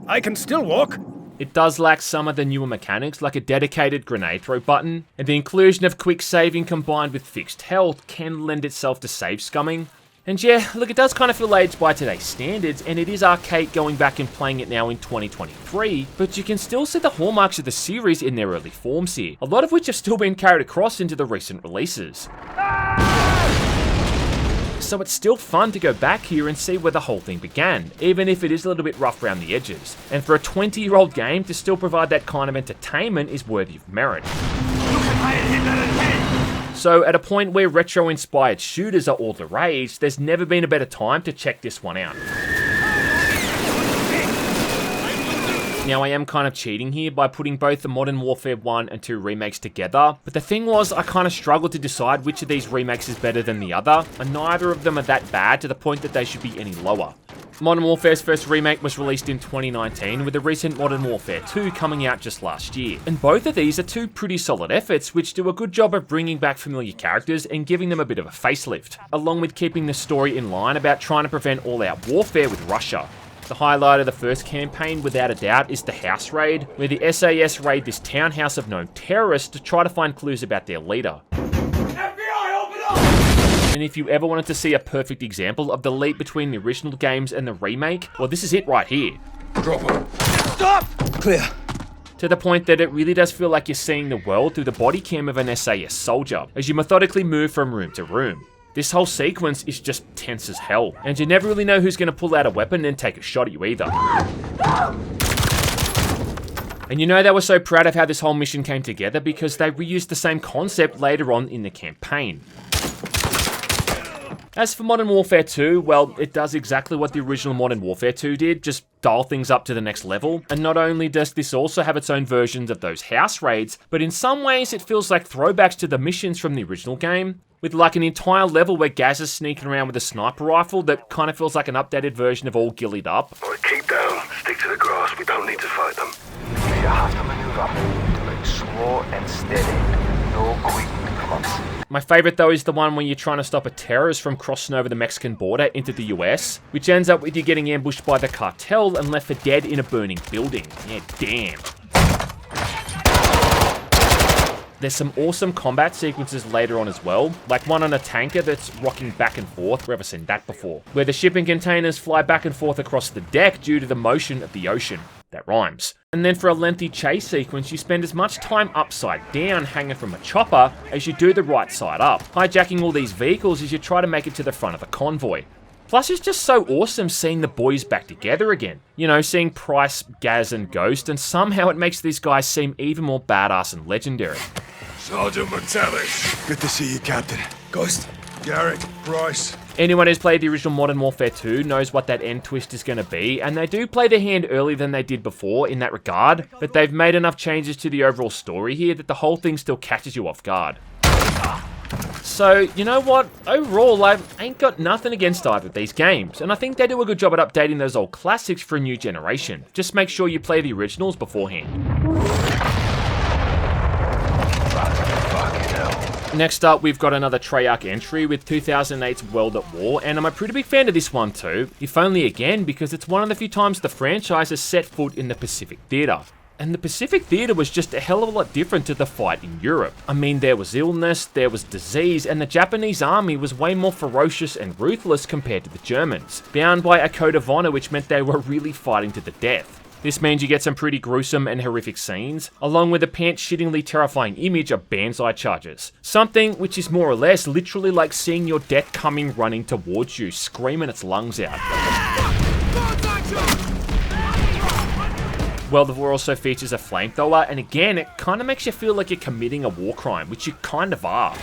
I can still walk. It does lack some of the newer mechanics, like a dedicated grenade throw button, and the inclusion of quick saving combined with fixed health can lend itself to save scumming. And yeah, look, it does kind of feel aged by today's standards, and it is archaic going back and playing it now in 2023, but you can still see the hallmarks of the series in their early forms here, a lot of which have still been carried across into the recent releases. So it's still fun to go back here and see where the whole thing began, even if it is a little bit rough around the edges. And for a 20-year-old game to still provide that kind of entertainment is worthy of merit. So at a point where retro-inspired shooters are all the rage, there's never been a better time to check this one out. Now I am kind of cheating here by putting both the Modern Warfare 1 and 2 remakes together, but the thing was I kind of struggled to decide which of these remakes is better than the other, and neither of them are that bad to the point that they should be any lower. Modern Warfare's first remake was released in 2019, with the recent Modern Warfare 2 coming out just last year. And both of these are two pretty solid efforts, which do a good job of bringing back familiar characters and giving them a bit of a facelift, along with keeping the story in line about trying to prevent all-out warfare with Russia. The highlight of the first campaign, without a doubt, is the house raid, where the SAS raid this townhouse of known terrorists to try to find clues about their leader. And if you ever wanted to see a perfect example of the leap between the original games and the remake, well, this is it right here. Drop her. Stop! Clear. To the point that it really does feel like you're seeing the world through the body cam of an SAS soldier, as you methodically move from room to room. This whole sequence is just tense as hell, and you never really know who's going to pull out a weapon and take a shot at you either. And you know they were so proud of how this whole mission came together because they reused the same concept later on in the campaign. As for Modern Warfare 2, well, it does exactly what the original Modern Warfare 2 did, just dial things up to the next level. And not only does this also have its own versions of those house raids, but in some ways it feels like throwbacks to the missions from the original game, with like an entire level where Gaz is sneaking around with a sniper rifle that kind of feels like an updated version of All Gillied Up. Alright, keep down. Stick to the grass. We don't need to fight them. You have to maneuver. Do it slow and steady. No quick clumps. My favourite though is the one when you're trying to stop a terrorist from crossing over the Mexican border into the US, which ends up with you getting ambushed by the cartel and left for dead in a burning building. Yeah, damn. There's some awesome combat sequences later on as well, like one on a tanker that's rocking back and forth, where I've seen that before, where the shipping containers fly back and forth across the deck due to the motion of the ocean. That rhymes. And then for a lengthy chase sequence, you spend as much time upside down hanging from a chopper as you do the right side up, hijacking all these vehicles as you try to make it to the front of the convoy. Plus, it's just so awesome seeing the boys back together again. You know, seeing Price, Gaz, and Ghost, and somehow it makes these guys seem even more badass and legendary. Sergeant McTavish. Good to see you, Captain. Ghost. Garrick. Bryce. Anyone who's played the original Modern Warfare 2 knows what that end twist is going to be, and they do play their hand earlier than they did before in that regard, but they've made enough changes to the overall story here that the whole thing still catches you off guard. So, you know what? Overall, I ain't got nothing against either of these games, and I think they do a good job at updating those old classics for a new generation. Just make sure you play the originals beforehand. Next up, we've got another Treyarch entry with 2008's World at War, and I'm a pretty big fan of this one too, if only again because it's one of the few times the franchise has set foot in the Pacific Theatre. And the Pacific theater was just a hell of a lot different to the fight in Europe. I mean, there was illness, there was disease, and the Japanese army was way more ferocious and ruthless compared to the Germans, bound by a code of honor which meant they were really fighting to the death. This means you get some pretty gruesome and horrific scenes, along with a pants-shittingly terrifying image of banzai charges. Something which is more or less literally like seeing your death coming running towards you, screaming its lungs out. World of War also features a flamethrower, and again, it kind of makes you feel like you're committing a war crime, which you kind of are.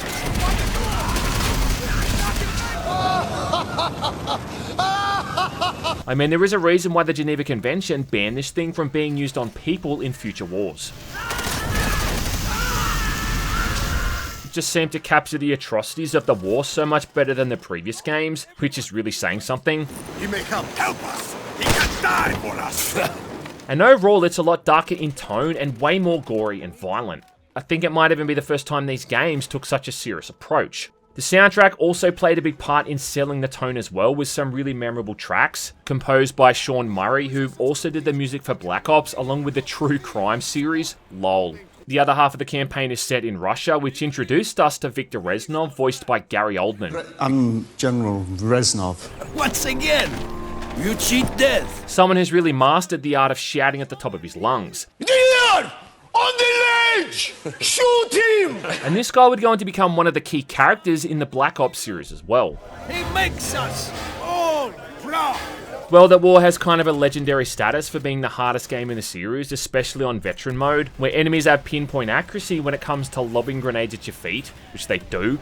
I mean, there is a reason why the Geneva Convention banned this thing from being used on people in future wars. It just seemed to capture the atrocities of the war so much better than the previous games, which is really saying something. He may come help us. He can die for us. And overall, it's a lot darker in tone and way more gory and violent. I think it might even be the first time these games took such a serious approach. The soundtrack also played a big part in selling the tone as well, with some really memorable tracks, composed by Sean Murray, who also did the music for Black Ops, along with the True Crime series, LOL. The other half of the campaign is set in Russia, which introduced us to Viktor Reznov, voiced by Gary Oldman. I'm General Reznov. Once again, you cheat death. Someone who's really mastered the art of shouting at the top of his lungs. There! On the ledge! Shoot him! And this guy would go on to become one of the key characters in the Black Ops series as well. He makes us all proud. World at War has kind of a legendary status for being the hardest game in the series, especially on veteran mode, where enemies have pinpoint accuracy when it comes to lobbing grenades at your feet, which they do.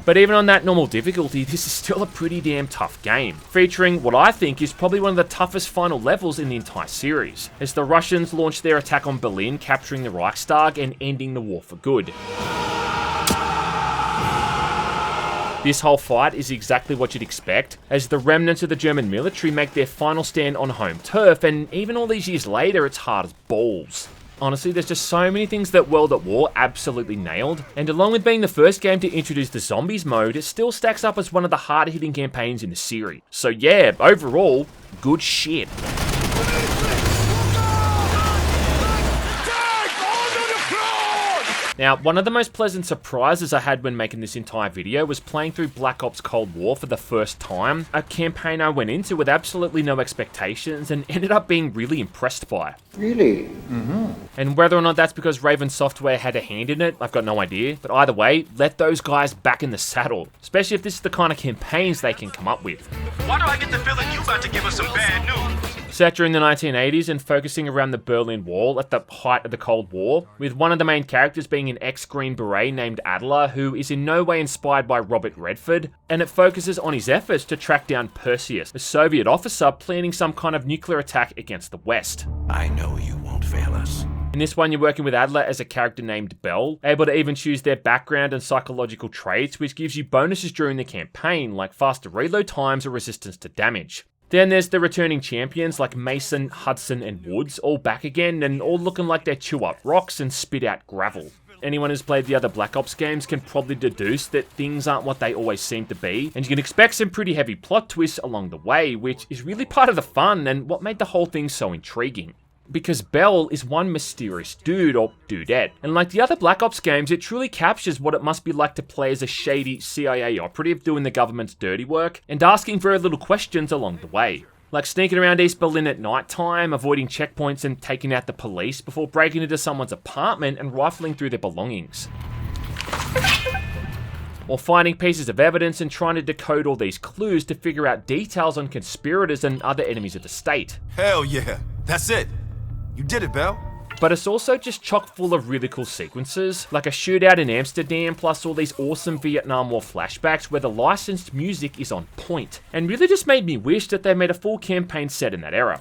But even on that normal difficulty, this is still a pretty damn tough game, featuring what I think is probably one of the toughest final levels in the entire series, as the Russians launch their attack on Berlin, capturing the Reichstag and ending the war for good. This whole fight is exactly what you'd expect, as the remnants of the German military make their final stand on home turf, and even all these years later, it's hard as balls. Honestly, there's just so many things that World at War absolutely nailed, and along with being the first game to introduce the zombies mode, it still stacks up as one of the harder hitting campaigns in the series. So yeah, overall, good shit. Now, one of the most pleasant surprises I had when making this entire video was playing through Black Ops Cold War for the first time, a campaign I went into with absolutely no expectations and ended up being really impressed by. Really? And whether or not that's because Raven Software had a hand in it, I've got no idea, but either way, let those guys back in the saddle, especially if this is the kind of campaigns they can come up with. Why do I get the feeling you about to give us some bad news? Set during the 1980s and focusing around the Berlin Wall at the height of the Cold War, with one of the main characters being an ex-Green Beret named Adler, who is in no way inspired by Robert Redford, and it focuses on his efforts to track down Perseus, a Soviet officer planning some kind of nuclear attack against the West. I know you won't fail us. In this one, you're working with Adler as a character named Bell, able to even choose their background and psychological traits, which gives you bonuses during the campaign, like faster reload times or resistance to damage. Then there's the returning champions like Mason, Hudson, and Woods, all back again, and all looking like they chew up rocks and spit out gravel. Anyone who's played the other Black Ops games can probably deduce that things aren't what they always seem to be, and you can expect some pretty heavy plot twists along the way, which is really part of the fun and what made the whole thing so intriguing. Because Bell is one mysterious dude, or dudette, and like the other Black Ops games, it truly captures what it must be like to play as a shady CIA operative doing the government's dirty work, and asking very little questions along the way. Like sneaking around East Berlin at night time, avoiding checkpoints and taking out the police before breaking into someone's apartment and rifling through their belongings. Or finding pieces of evidence and trying to decode all these clues to figure out details on conspirators and other enemies of the state. Hell yeah, that's it. You did it, Bell. But it's also just chock full of really cool sequences, like a shootout in Amsterdam, plus all these awesome Vietnam War flashbacks where the licensed music is on point, and really just made me wish that they made a full campaign set in that era.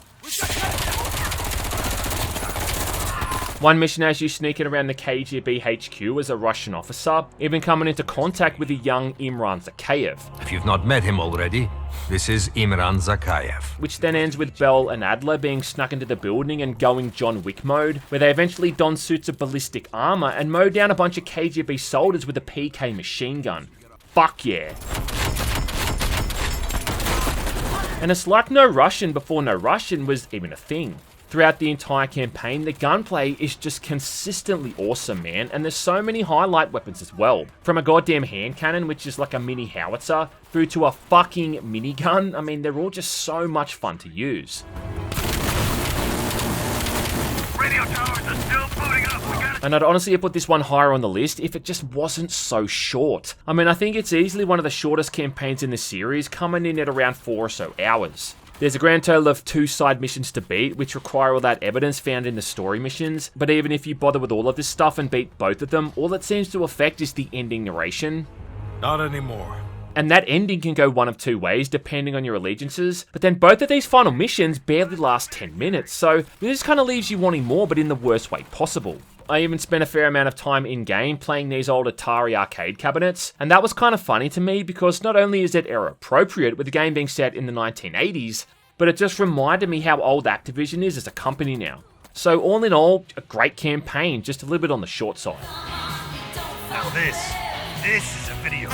One mission has you sneaking around the KGB HQ as a Russian officer, even coming into contact with a young Imran Zakhaev. If you've not met him already, this is Imran Zakhaev. Which then ends with Bell and Adler being snuck into the building and going John Wick mode, where they eventually don suits of ballistic armor and mow down a bunch of KGB soldiers with a PK machine gun. Fuck yeah. And it's like No Russian before No Russian was even a thing. throughout the entire campaign, the gunplay is just consistently awesome, man, and there's so many highlight weapons as well. From a goddamn hand cannon, which is like a mini howitzer, through to a fucking minigun. I mean, they're all just so much fun to use. Radio towers are still booting up. And I'd honestly have put this one higher on the list if it just wasn't so short. I mean, I think it's easily one of the shortest campaigns in the series, coming in at around 4 or so hours. There's a grand total of 2 side missions to beat, which require all that evidence found in the story missions, but even if you bother with all of this stuff and beat both of them, all it seems to affect is the ending narration. Not anymore. And that ending can go one of 2 ways, depending on your allegiances, but then both of these final missions barely last 10 minutes, so this kind of leaves you wanting more, but in the worst way possible. I even spent a fair amount of time in-game playing these old Atari arcade cabinets, and that was kind of funny to me because not only is it era appropriate with the game being set in the 1980s, but it just reminded me how old Activision is as a company now. So all in all, a great campaign, just a little bit on the short side. Now this is a video.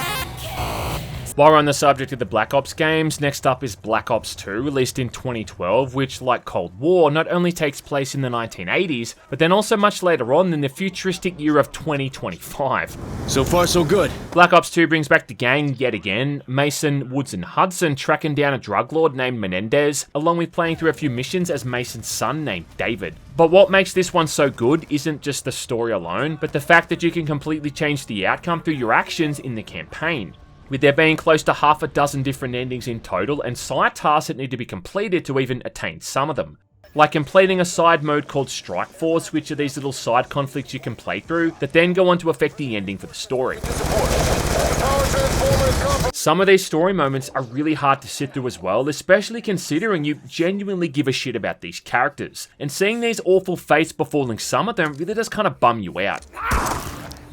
While we're on the subject of the Black Ops games, next up is Black Ops 2, released in 2012, which, like Cold War, not only takes place in the 1980s, but then also much later on in the futuristic year of 2025. So far, so good. Black Ops 2 brings back the gang yet again, Mason, Woods, and Hudson tracking down a drug lord named Menendez, along with playing through a few missions as Mason's son named David. But what makes this one so good isn't just the story alone, but the fact that you can completely change the outcome through your actions in the campaign. With there being close to half a dozen different endings in total and side tasks that need to be completed to even attain some of them. Like completing a side mode called Strike Force, which are these little side conflicts you can play through that then go on to affect the ending for the story. Some of these story moments are really hard to sit through as well, especially considering you genuinely give a shit about these characters. And seeing these awful fates befalling some of them really does kind of bum you out.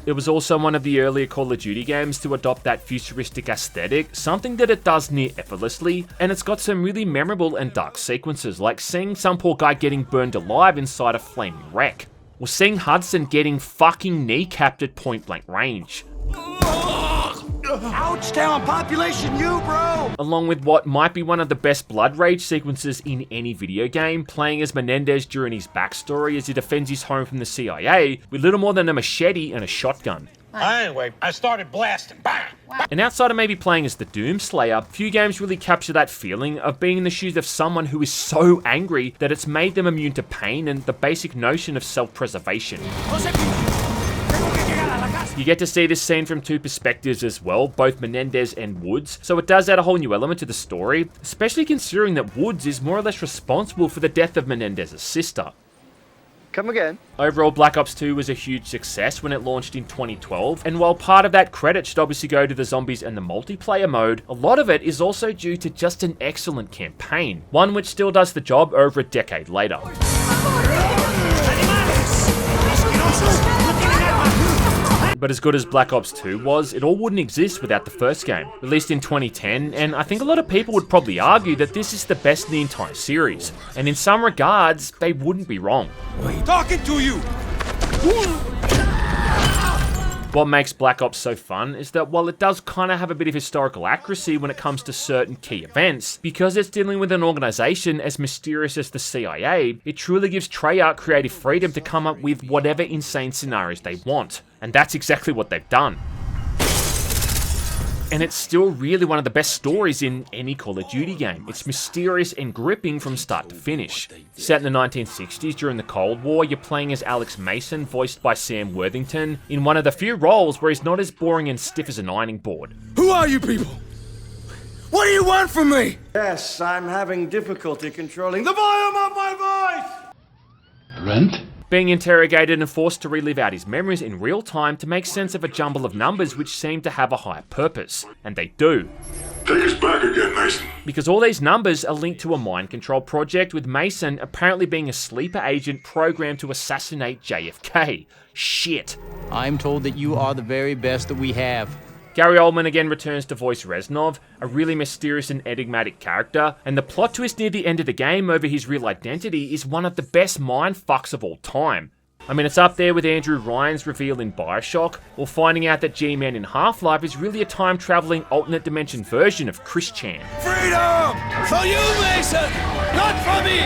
It was also one of the earlier Call of Duty games to adopt that futuristic aesthetic, something that it does near effortlessly, and it's got some really memorable and dark sequences, like seeing some poor guy getting burned alive inside a flaming wreck, or seeing Hudson getting fucking kneecapped at point blank range. Ouch, town population, you bro! Along with what might be one of the best blood rage sequences in any video game, playing as Menendez during his backstory as he defends his home from the CIA with little more than a machete and a shotgun. Anyway, I started blasting. Bang! And outside of maybe playing as the Doomslayer, few games really capture that feeling of being in the shoes of someone who is so angry that it's made them immune to pain and the basic notion of self-preservation. You get to see this scene from 2 perspectives as well, both Menendez and Woods, so it does add a whole new element to the story, especially considering that Woods is more or less responsible for the death of Menendez's sister. Come again. Overall, Black Ops 2 was a huge success when it launched in 2012, and while part of that credit should obviously go to the zombies and the multiplayer mode, a lot of it is also due to just an excellent campaign, one which still does the job over a decade later. But as good as Black Ops 2 was, it all wouldn't exist without the first game, released in 2010, and I think a lot of people would probably argue that this is the best in the entire series, and in some regards, they wouldn't be wrong. Talking to you! What makes Black Ops so fun is that while it does kind of have a bit of historical accuracy when it comes to certain key events, because it's dealing with an organization as mysterious as the CIA, it truly gives Treyarch creative freedom to come up with whatever insane scenarios they want. And that's exactly what they've done. And it's still really one of the best stories in any Call of Duty game. It's mysterious and gripping from start to finish. Set in the 1960s during the Cold War, you're playing as Alex Mason, voiced by Sam Worthington, in one of the few roles where he's not as boring and stiff as an ironing board. Who are you people? What do you want from me? Yes, I'm having difficulty controlling the volume of my voice! Rent? Being interrogated and forced to relive out his memories in real time to make sense of a jumble of numbers which seem to have a higher purpose. And they do. Take us back again, Mason. Because all these numbers are linked to a mind control project, with Mason apparently being a sleeper agent programmed to assassinate JFK. Shit. I'm told that you are the very best that we have. Gary Oldman again returns to voice Reznov, a really mysterious and enigmatic character, and the plot twist near the end of the game over his real identity is one of the best mind fucks of all time. I mean, it's up there with Andrew Ryan's reveal in Bioshock, or finding out that G-Man in Half-Life is really a time-traveling alternate dimension version of Chris Chan. Freedom! For you, Mason! Not for me!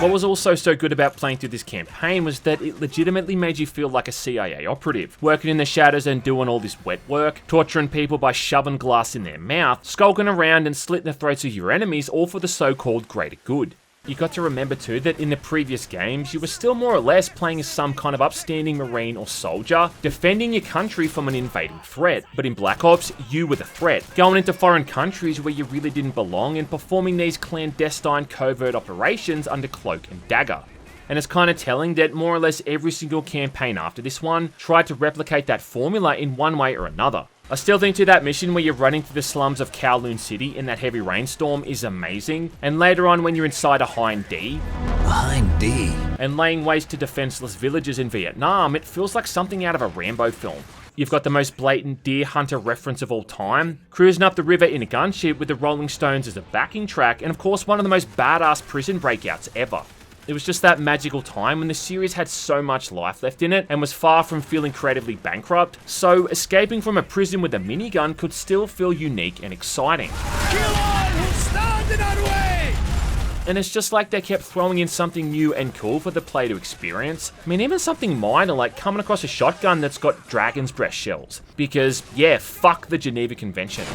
What was also so good about playing through this campaign was that it legitimately made you feel like a CIA operative, working in the shadows and doing all this wet work, torturing people by shoving glass in their mouth, skulking around and slitting the throats of your enemies, all for the so-called greater good. You got to remember too that in the previous games, you were still more or less playing as some kind of upstanding marine or soldier, defending your country from an invading threat. But in Black Ops, you were the threat, going into foreign countries where you really didn't belong and performing these clandestine covert operations under cloak and dagger. And it's kind of telling that more or less every single campaign after this one tried to replicate that formula in one way or another. I still think that mission where you're running through the slums of Kowloon City in that heavy rainstorm is amazing, and later on when you're inside a Hind D, and laying waste to defenseless villages in Vietnam, it feels like something out of a Rambo film. You've got the most blatant deer hunter reference of all time, cruising up the river in a gunship with the Rolling Stones as a backing track, and of course one of the most badass prison breakouts ever. It was just that magical time when the series had so much life left in it and was far from feeling creatively bankrupt, so escaping from a prison with a minigun could still feel unique and exciting. Kill all who stand in our way! And it's just like they kept throwing in something new and cool for the player to experience. I mean, even something minor like coming across a shotgun that's got dragon's breath shells. Because, yeah, fuck the Geneva Convention.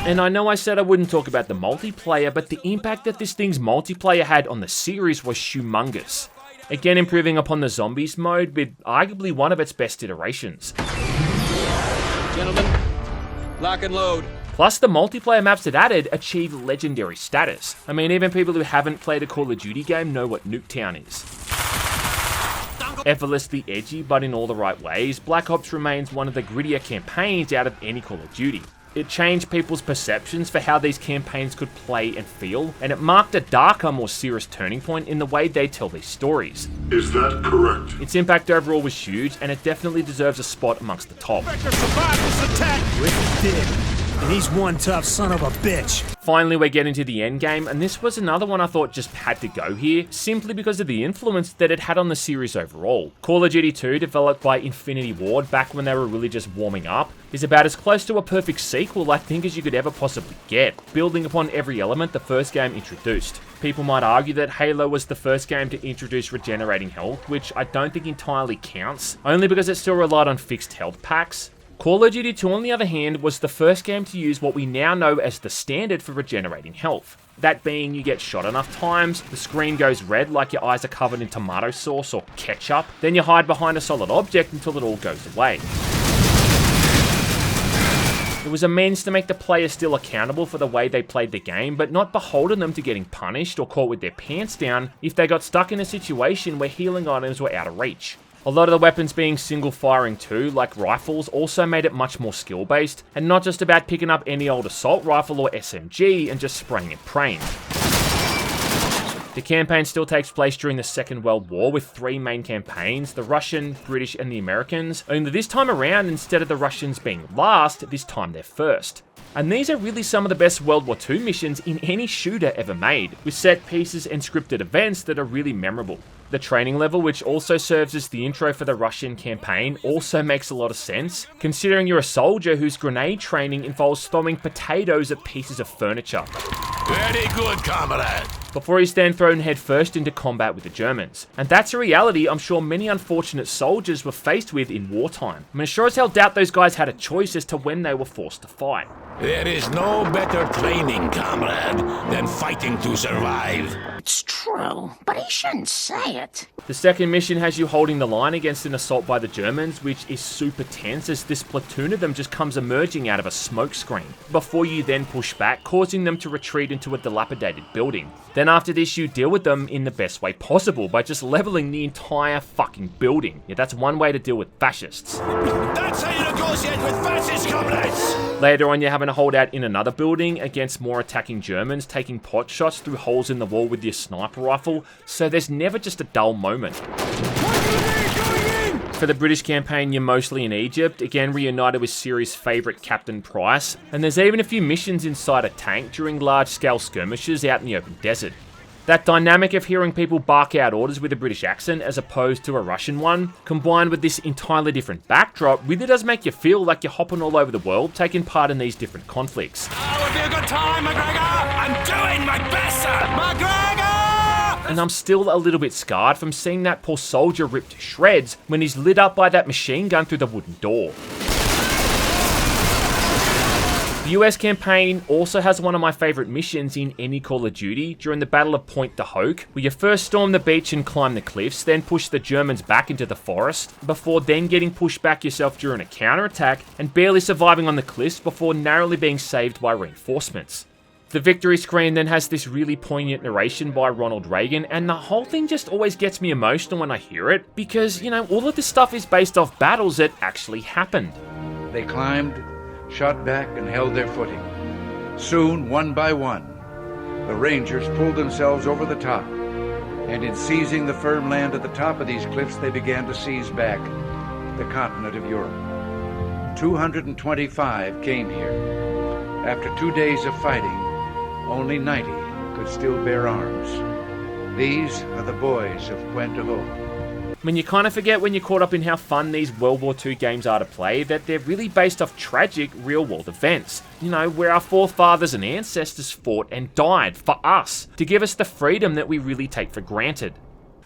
And I know I said I wouldn't talk about the multiplayer, but the impact that this thing's multiplayer had on the series was humongous. Again, improving upon the zombies mode with arguably one of its best iterations. Gentlemen, lock and load. Plus, the multiplayer maps it added achieved legendary status. I mean, even people who haven't played a Call of Duty game know what Nuketown is. Effortlessly edgy, but in all the right ways, Black Ops remains one of the grittier campaigns out of any Call of Duty. It changed people's perceptions for how these campaigns could play and feel, and it marked a darker, more serious turning point in the way they tell these stories. Is that correct? Its impact overall was huge, and it definitely deserves a spot amongst the top. And he's one tough son of a bitch. Finally, we're getting to the end game, and this was another one I thought just had to go here, simply because of the influence that it had on the series overall. Call of Duty 2, developed by Infinity Ward back when they were really just warming up, is about as close to a perfect sequel I think as you could ever possibly get, building upon every element the first game introduced. People might argue that Halo was the first game to introduce regenerating health, which I don't think entirely counts, only because it still relied on fixed health packs. Call of Duty 2, on the other hand, was the first game to use what we now know as the standard for regenerating health. That being, you get shot enough times, the screen goes red like your eyes are covered in tomato sauce or ketchup, then you hide behind a solid object until it all goes away. It was a means to make the player still accountable for the way they played the game, but not beholden them to getting punished or caught with their pants down if they got stuck in a situation where healing items were out of reach. A lot of the weapons being single firing too, like rifles, also made it much more skill based, and not just about picking up any old assault rifle or SMG and just spraying and praying. The campaign still takes place during the Second World War with three main campaigns, the Russian, British and the Americans, only this time around, instead of the Russians being last, this time they're first. And these are really some of the best World War II missions in any shooter ever made, with set pieces and scripted events that are really memorable. The training level, which also serves as the intro for the Russian campaign, also makes a lot of sense, considering you're a soldier whose grenade training involves throwing potatoes at pieces of furniture. Very good, comrade. Before he's then thrown headfirst into combat with the Germans. And that's a reality I'm sure many unfortunate soldiers were faced with in wartime. I mean, sure as hell doubt those guys had a choice as to when they were forced to fight. There is no better training, comrade, than fighting to survive. It's true, but he shouldn't say it. The second mission has you holding the line against an assault by the Germans, which is super tense as this platoon of them just comes emerging out of a smoke screen, before you then push back, causing them to retreat into a dilapidated building. Then after this, you deal with them in the best way possible by just leveling the entire fucking building. Yeah, that's one way to deal with fascists. That's how you negotiate with fascist comrades! Later on, you're having to hold out in another building against more attacking Germans, taking pot shots through holes in the wall with your sniper rifle, so there's never just a dull moment. For the British campaign, you're mostly in Egypt, again reunited with series favourite Captain Price, and there's even a few missions inside a tank during large-scale skirmishes out in the open desert. That dynamic of hearing people bark out orders with a British accent as opposed to a Russian one, combined with this entirely different backdrop, really does make you feel like you're hopping all over the world taking part in these different conflicts. Oh, it'll be a good time, McGregor! I'm doing my best, sir! McGregor! And I'm still a little bit scarred from seeing that poor soldier ripped to shreds when he's lit up by that machine gun through the wooden door. The US campaign also has one of my favourite missions in any Call of Duty during the Battle of Point de Hoc, where you first storm the beach and climb the cliffs, then push the Germans back into the forest, before then getting pushed back yourself during a counterattack, and barely surviving on the cliffs before narrowly being saved by reinforcements. The victory screen then has this really poignant narration by Ronald Reagan, and the whole thing just always gets me emotional when I hear it, because, you know, all of this stuff is based off battles that actually happened. They climbed, shot back, and held their footing. Soon, one by one, the Rangers pulled themselves over the top, and in seizing the firm land at the top of these cliffs, they began to seize back the continent of Europe. 225 came here. After 2 days of fighting, only 90 could still bear arms. These are the boys of Point de Hoc. I mean, you kind of forget when you're caught up in how fun these World War II games are to play that they're really based off tragic, real-world events. You know, where our forefathers and ancestors fought and died for us, to give us the freedom that we really take for granted.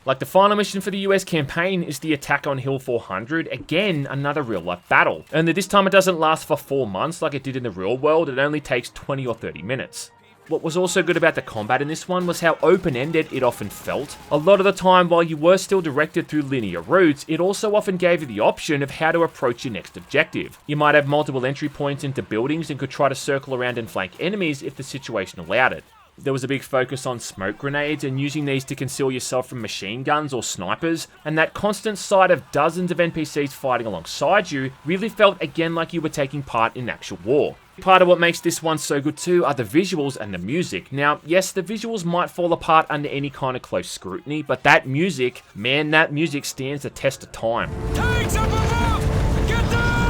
Like the final mission for the US campaign is the attack on Hill 400, again, another real-life battle. Only this time it doesn't last for 4 months like it did in the real world, it only takes 20 or 30 minutes. What was also good about the combat in this one was how open-ended it often felt. A lot of the time, while you were still directed through linear routes, it also often gave you the option of how to approach your next objective. You might have multiple entry points into buildings and could try to circle around and flank enemies if the situation allowed it. There was a big focus on smoke grenades and using these to conceal yourself from machine guns or snipers, and that constant sight of dozens of NPCs fighting alongside you really felt again like you were taking part in actual war. Part of what makes this one so good too are the visuals and the music. Now, yes, the visuals might fall apart under any kind of close scrutiny, but that music, man, that music stands the test of time. Tanks up above! Get down!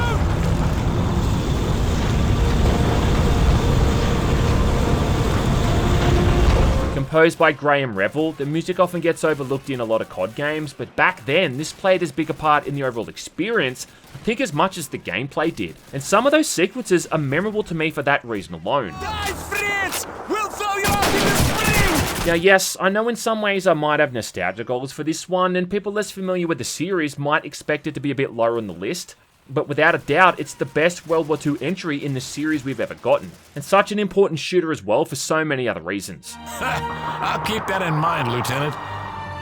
Composed by Graham Revel, the music often gets overlooked in a lot of COD games, but back then, this played as big a part in the overall experience, I think as much as the gameplay did. And some of those sequences are memorable to me for that reason alone. Die, Fritz! We'll throw you off in the spring! Now yes, I know in some ways I might have nostalgia goals for this one, and people less familiar with the series might expect it to be a bit lower on the list, but without a doubt, it's the best World War II entry in the series we've ever gotten, and such an important shooter as well for so many other reasons. I'll keep that in mind, Lieutenant.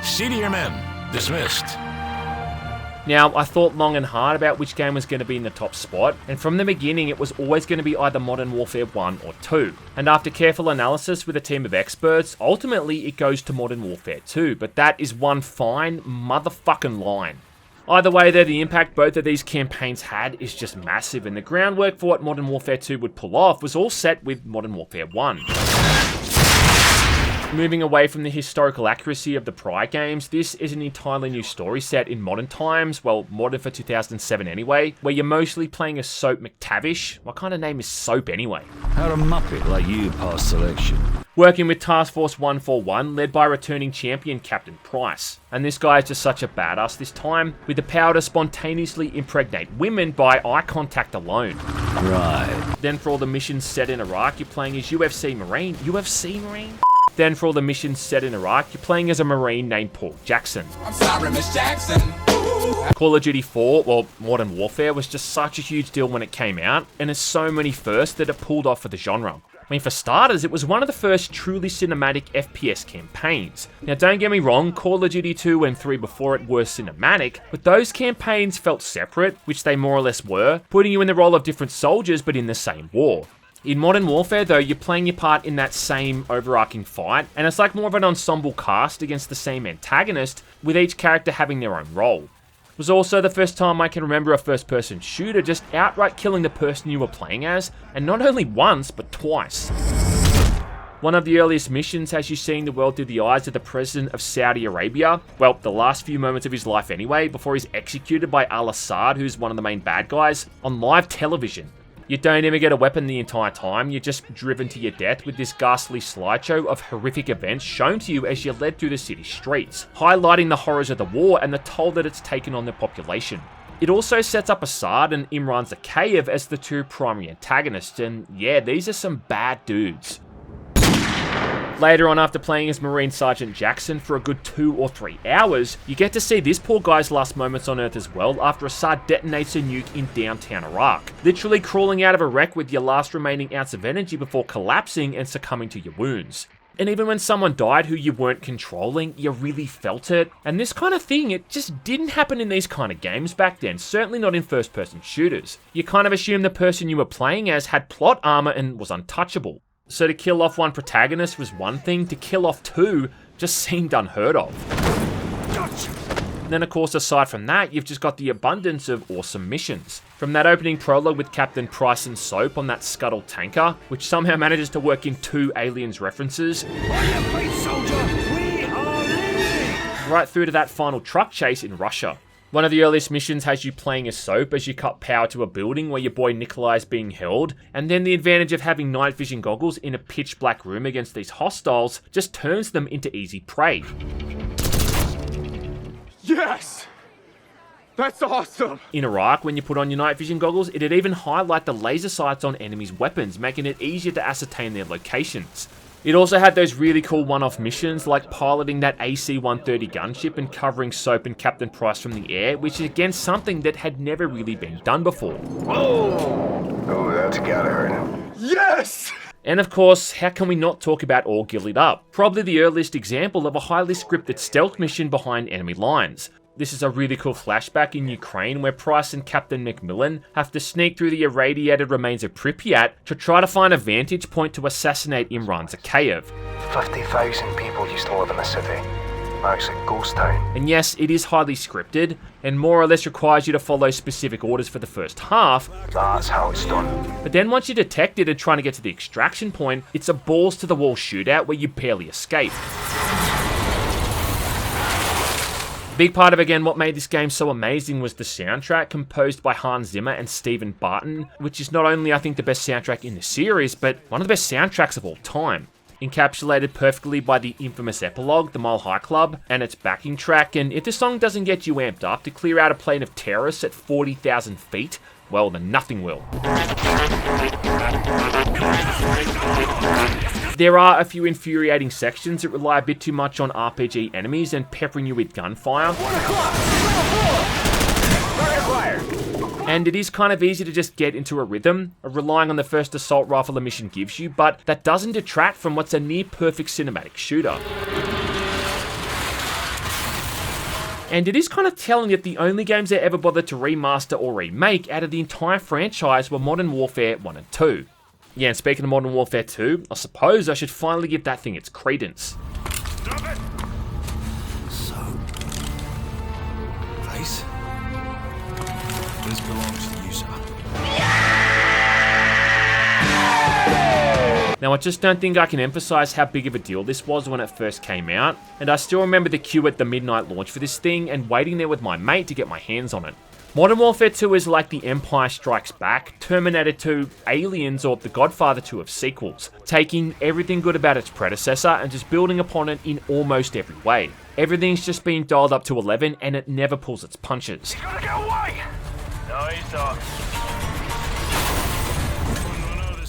See to your men. Dismissed. Now, I thought long and hard about which game was going to be in the top spot, and from the beginning it was always going to be either Modern Warfare 1 or 2. And after careful analysis with a team of experts, ultimately it goes to Modern Warfare 2, but that is one fine motherfucking line. Either way though, the impact both of these campaigns had is just massive, and the groundwork for what Modern Warfare 2 would pull off was all set with Modern Warfare 1. Moving away from the historical accuracy of the prior games, this is an entirely new story set in modern times, well, modern for 2007 anyway, where you're mostly playing as Soap McTavish. What kind of name is Soap anyway? How a muppet like you pass selection. Working with Task Force 141, led by returning champion Captain Price. And this guy is just such a badass this time, with the power to spontaneously impregnate women by eye contact alone. Right. Then for all the missions set in Iraq, you're playing as UFC Marine. UFC Marine? Then for all the missions set in Iraq, you're playing as a Marine named Paul Jackson. I'm sorry, Miss Jackson. Ooh. Call of Duty 4, well, Modern Warfare was just such a huge deal when it came out, and there's so many firsts that it pulled off for the genre. I mean, for starters, it was one of the first truly cinematic FPS campaigns. Now, don't get me wrong, Call of Duty 2 and 3 before it were cinematic, but those campaigns felt separate, which they more or less were, putting you in the role of different soldiers but in the same war. In Modern Warfare though, you're playing your part in that same overarching fight, and it's like more of an ensemble cast against the same antagonist, with each character having their own role. It was also the first time I can remember a first-person shooter just outright killing the person you were playing as, and not only once, but twice. One of the earliest missions has you seeing the world through the eyes of the President of Saudi Arabia, well, the last few moments of his life anyway, before he's executed by Al-Assad, who's one of the main bad guys, on live television. You don't even get a weapon the entire time, you're just driven to your death with this ghastly slideshow of horrific events shown to you as you led through the city streets, highlighting the horrors of the war and the toll that it's taken on the population. It also sets up Assad and Imran Zakhaev as the two primary antagonists, and yeah, these are some bad dudes. Later on, after playing as Marine Sergeant Jackson for a good 2 or 3 hours, you get to see this poor guy's last moments on Earth as well after Assad detonates a nuke in downtown Iraq, literally crawling out of a wreck with your last remaining ounce of energy before collapsing and succumbing to your wounds. And even when someone died who you weren't controlling, you really felt it. And this kind of thing, it just didn't happen in these kind of games back then, certainly not in first-person shooters. You kind of assume the person you were playing as had plot armor and was untouchable. So to kill off one protagonist was one thing, to kill off 2 just seemed unheard of. And then of course, aside from that, you've just got the abundance of awesome missions. From that opening prologue with Captain Price and Soap on that Scuttle tanker, which somehow manages to work in 2 Aliens references, right through to that final truck chase in Russia. One of the earliest missions has you playing as Soap as you cut power to a building where your boy Nikolai is being held, and then the advantage of having night vision goggles in a pitch black room against these hostiles just turns them into easy prey. Yes! That's awesome! In Iraq, when you put on your night vision goggles, it'd even highlight the laser sights on enemies' weapons, making it easier to ascertain their locations. It also had those really cool one-off missions like piloting that AC-130 gunship and covering Soap and Captain Price from the air, which is again something that had never really been done before. Oh, that's gotta hurt. Yes! And of course, how can we not talk about All Gillied Up? Probably the earliest example of a highly scripted stealth mission behind enemy lines. This is a really cool flashback in Ukraine where Price and Captain Macmillan have to sneak through the irradiated remains of Pripyat to try to find a vantage point to assassinate Imran Zakhaev. 50,000 people used to live in the city. Now it's a ghost town. And yes, it is highly scripted, and more or less requires you to follow specific orders for the first half. That's how it's done. But then once you're detected and trying to get to the extraction point, it's a balls to the wall shootout where you barely escape. Big part of, again, what made this game so amazing was the soundtrack composed by Hans Zimmer and Stephen Barton, which is not only, I think, the best soundtrack in the series, but one of the best soundtracks of all time. Encapsulated perfectly by the infamous epilogue, The Mile High Club, and its backing track, and if the song doesn't get you amped up to clear out a plane of terrorists at 40,000 feet, well, then nothing will. There are a few infuriating sections that rely a bit too much on RPG enemies and peppering you with gunfire. And it is kind of easy to just get into a rhythm, relying on the first assault rifle a mission gives you, but that doesn't detract from what's a near-perfect cinematic shooter. And it is kind of telling that the only games they ever bothered to remaster or remake out of the entire franchise were Modern Warfare 1 and 2. Yeah, and speaking of Modern Warfare 2, I suppose I should finally give that thing its credence. Stop it! So, place. This belongs to you, sir. Now, I just don't think I can emphasize how big of a deal this was when it first came out, and I still remember the queue at the midnight launch for this thing and waiting there with my mate to get my hands on it. Modern Warfare 2 is like The Empire Strikes Back, Terminator 2, Aliens, or The Godfather 2 of sequels, taking everything good about its predecessor and just building upon it in almost every way. Everything's just being dialed up to 11 and it never pulls its punches. You gotta get away! No, he's not.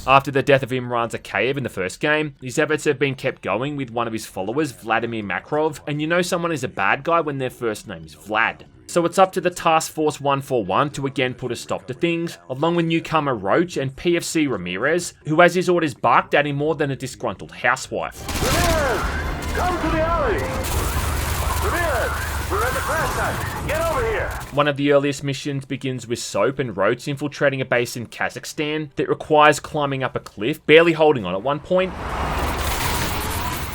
After the death of Imran Zakhaev in the first game, his efforts have been kept going with one of his followers, Vladimir Makarov, and you know someone is a bad guy when their first name is Vlad. So it's up to the Task Force 141 to again put a stop to things, along with newcomer Roach and PFC Ramirez, who has his orders barked at him more than a disgruntled housewife. Ramirez! Come to the alley! Ramirez! We're at the crash site! Get over here! One of the earliest missions begins with Soap and Roach infiltrating a base in Kazakhstan that requires climbing up a cliff, barely holding on at one point,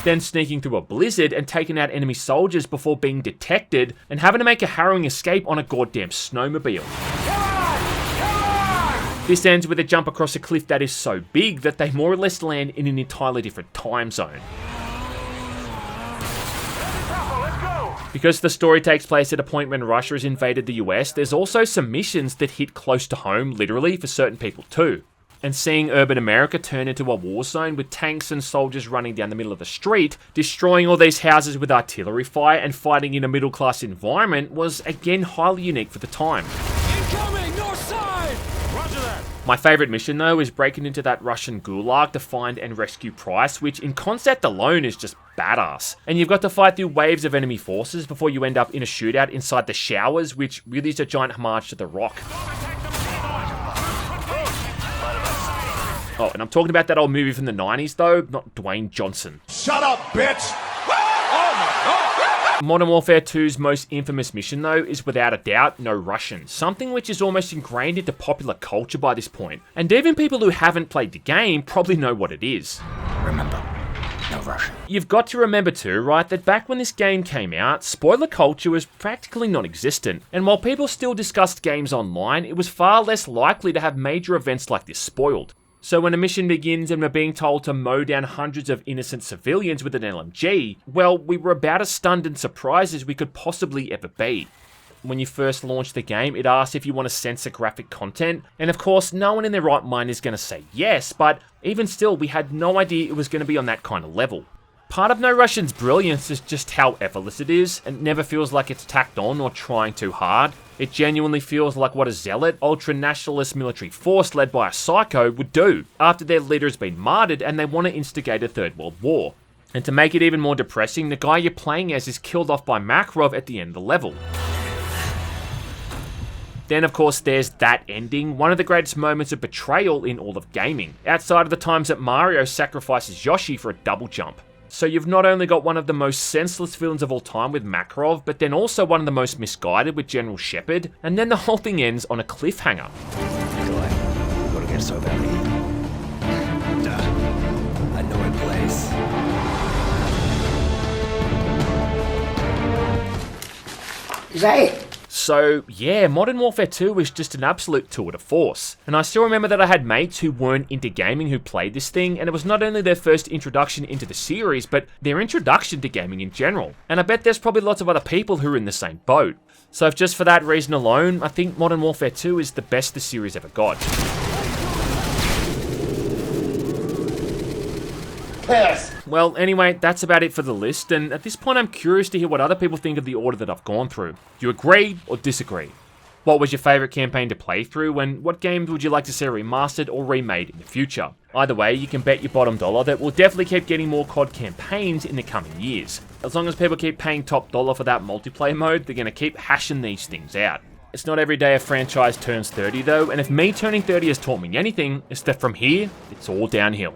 then sneaking through a blizzard and taking out enemy soldiers before being detected and having to make a harrowing escape on a goddamn snowmobile. This ends with a jump across a cliff that is so big that they more or less land in an entirely different time zone. Because the story takes place at a point when Russia has invaded the US, there's also some missions that hit close to home, literally, for certain people too. And seeing urban America turn into a war zone with tanks and soldiers running down the middle of the street, destroying all these houses with artillery fire and fighting in a middle class environment was again highly unique for the time. Incoming, north side! Roger that. My favourite mission though is breaking into that Russian gulag to find and rescue Price, which in concept alone is just badass. And you've got to fight through waves of enemy forces before you end up in a shootout inside the showers, which really is a giant homage to The Rock. Oh, and I'm talking about that old movie from the 90s though, not Dwayne Johnson. Shut up, bitch! Modern Warfare 2's most infamous mission though is without a doubt No Russian, something which is almost ingrained into popular culture by this point. And even people who haven't played the game probably know what it is. Remember, no Russian. You've got to remember too, right, that back when this game came out, spoiler culture was practically non-existent. And while people still discussed games online, it was far less likely to have major events like this spoiled. So when a mission begins and we're being told to mow down hundreds of innocent civilians with an LMG, well, we were about as stunned and surprised as we could possibly ever be. When you first launched the game, it asked if you want to censor graphic content, and of course, no one in their right mind is going to say yes, but even still, we had no idea it was going to be on that kind of level. Part of No Russian's brilliance is just how effortless it is, and never feels like it's tacked on or trying too hard. It genuinely feels like what a zealot, ultra-nationalist military force led by a psycho would do after their leader has been martyred and they want to instigate a third world war. And to make it even more depressing, the guy you're playing as is killed off by Makarov at the end of the level. Then of course there's that ending, one of the greatest moments of betrayal in all of gaming, outside of the times that Mario sacrifices Yoshi for a double jump. So you've not only got one of the most senseless villains of all time with Makarov, but then also one of the most misguided with General Shepard, and then the whole thing ends on a cliffhanger. Nikolai, go to get so badly. I know a place. Is that it? So yeah, Modern Warfare 2 was just an absolute tour de force. And I still remember that I had mates who weren't into gaming who played this thing, and it was not only their first introduction into the series, but their introduction to gaming in general. And I bet there's probably lots of other people who are in the same boat. So if just for that reason alone, I think Modern Warfare 2 is the best the series ever got. Pass. Well, anyway, that's about it for the list, and at this point I'm curious to hear what other people think of the order that I've gone through. Do you agree or disagree? What was your favourite campaign to play through, and what games would you like to see remastered or remade in the future? Either way, you can bet your bottom dollar that we'll definitely keep getting more COD campaigns in the coming years. As long as people keep paying top dollar for that multiplayer mode, they're going to keep hashing these things out. It's not every day a franchise turns 30 though, and if me turning 30 has taught me anything, it's that from here, it's all downhill.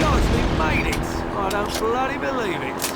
God, we made it! I don't bloody believe it.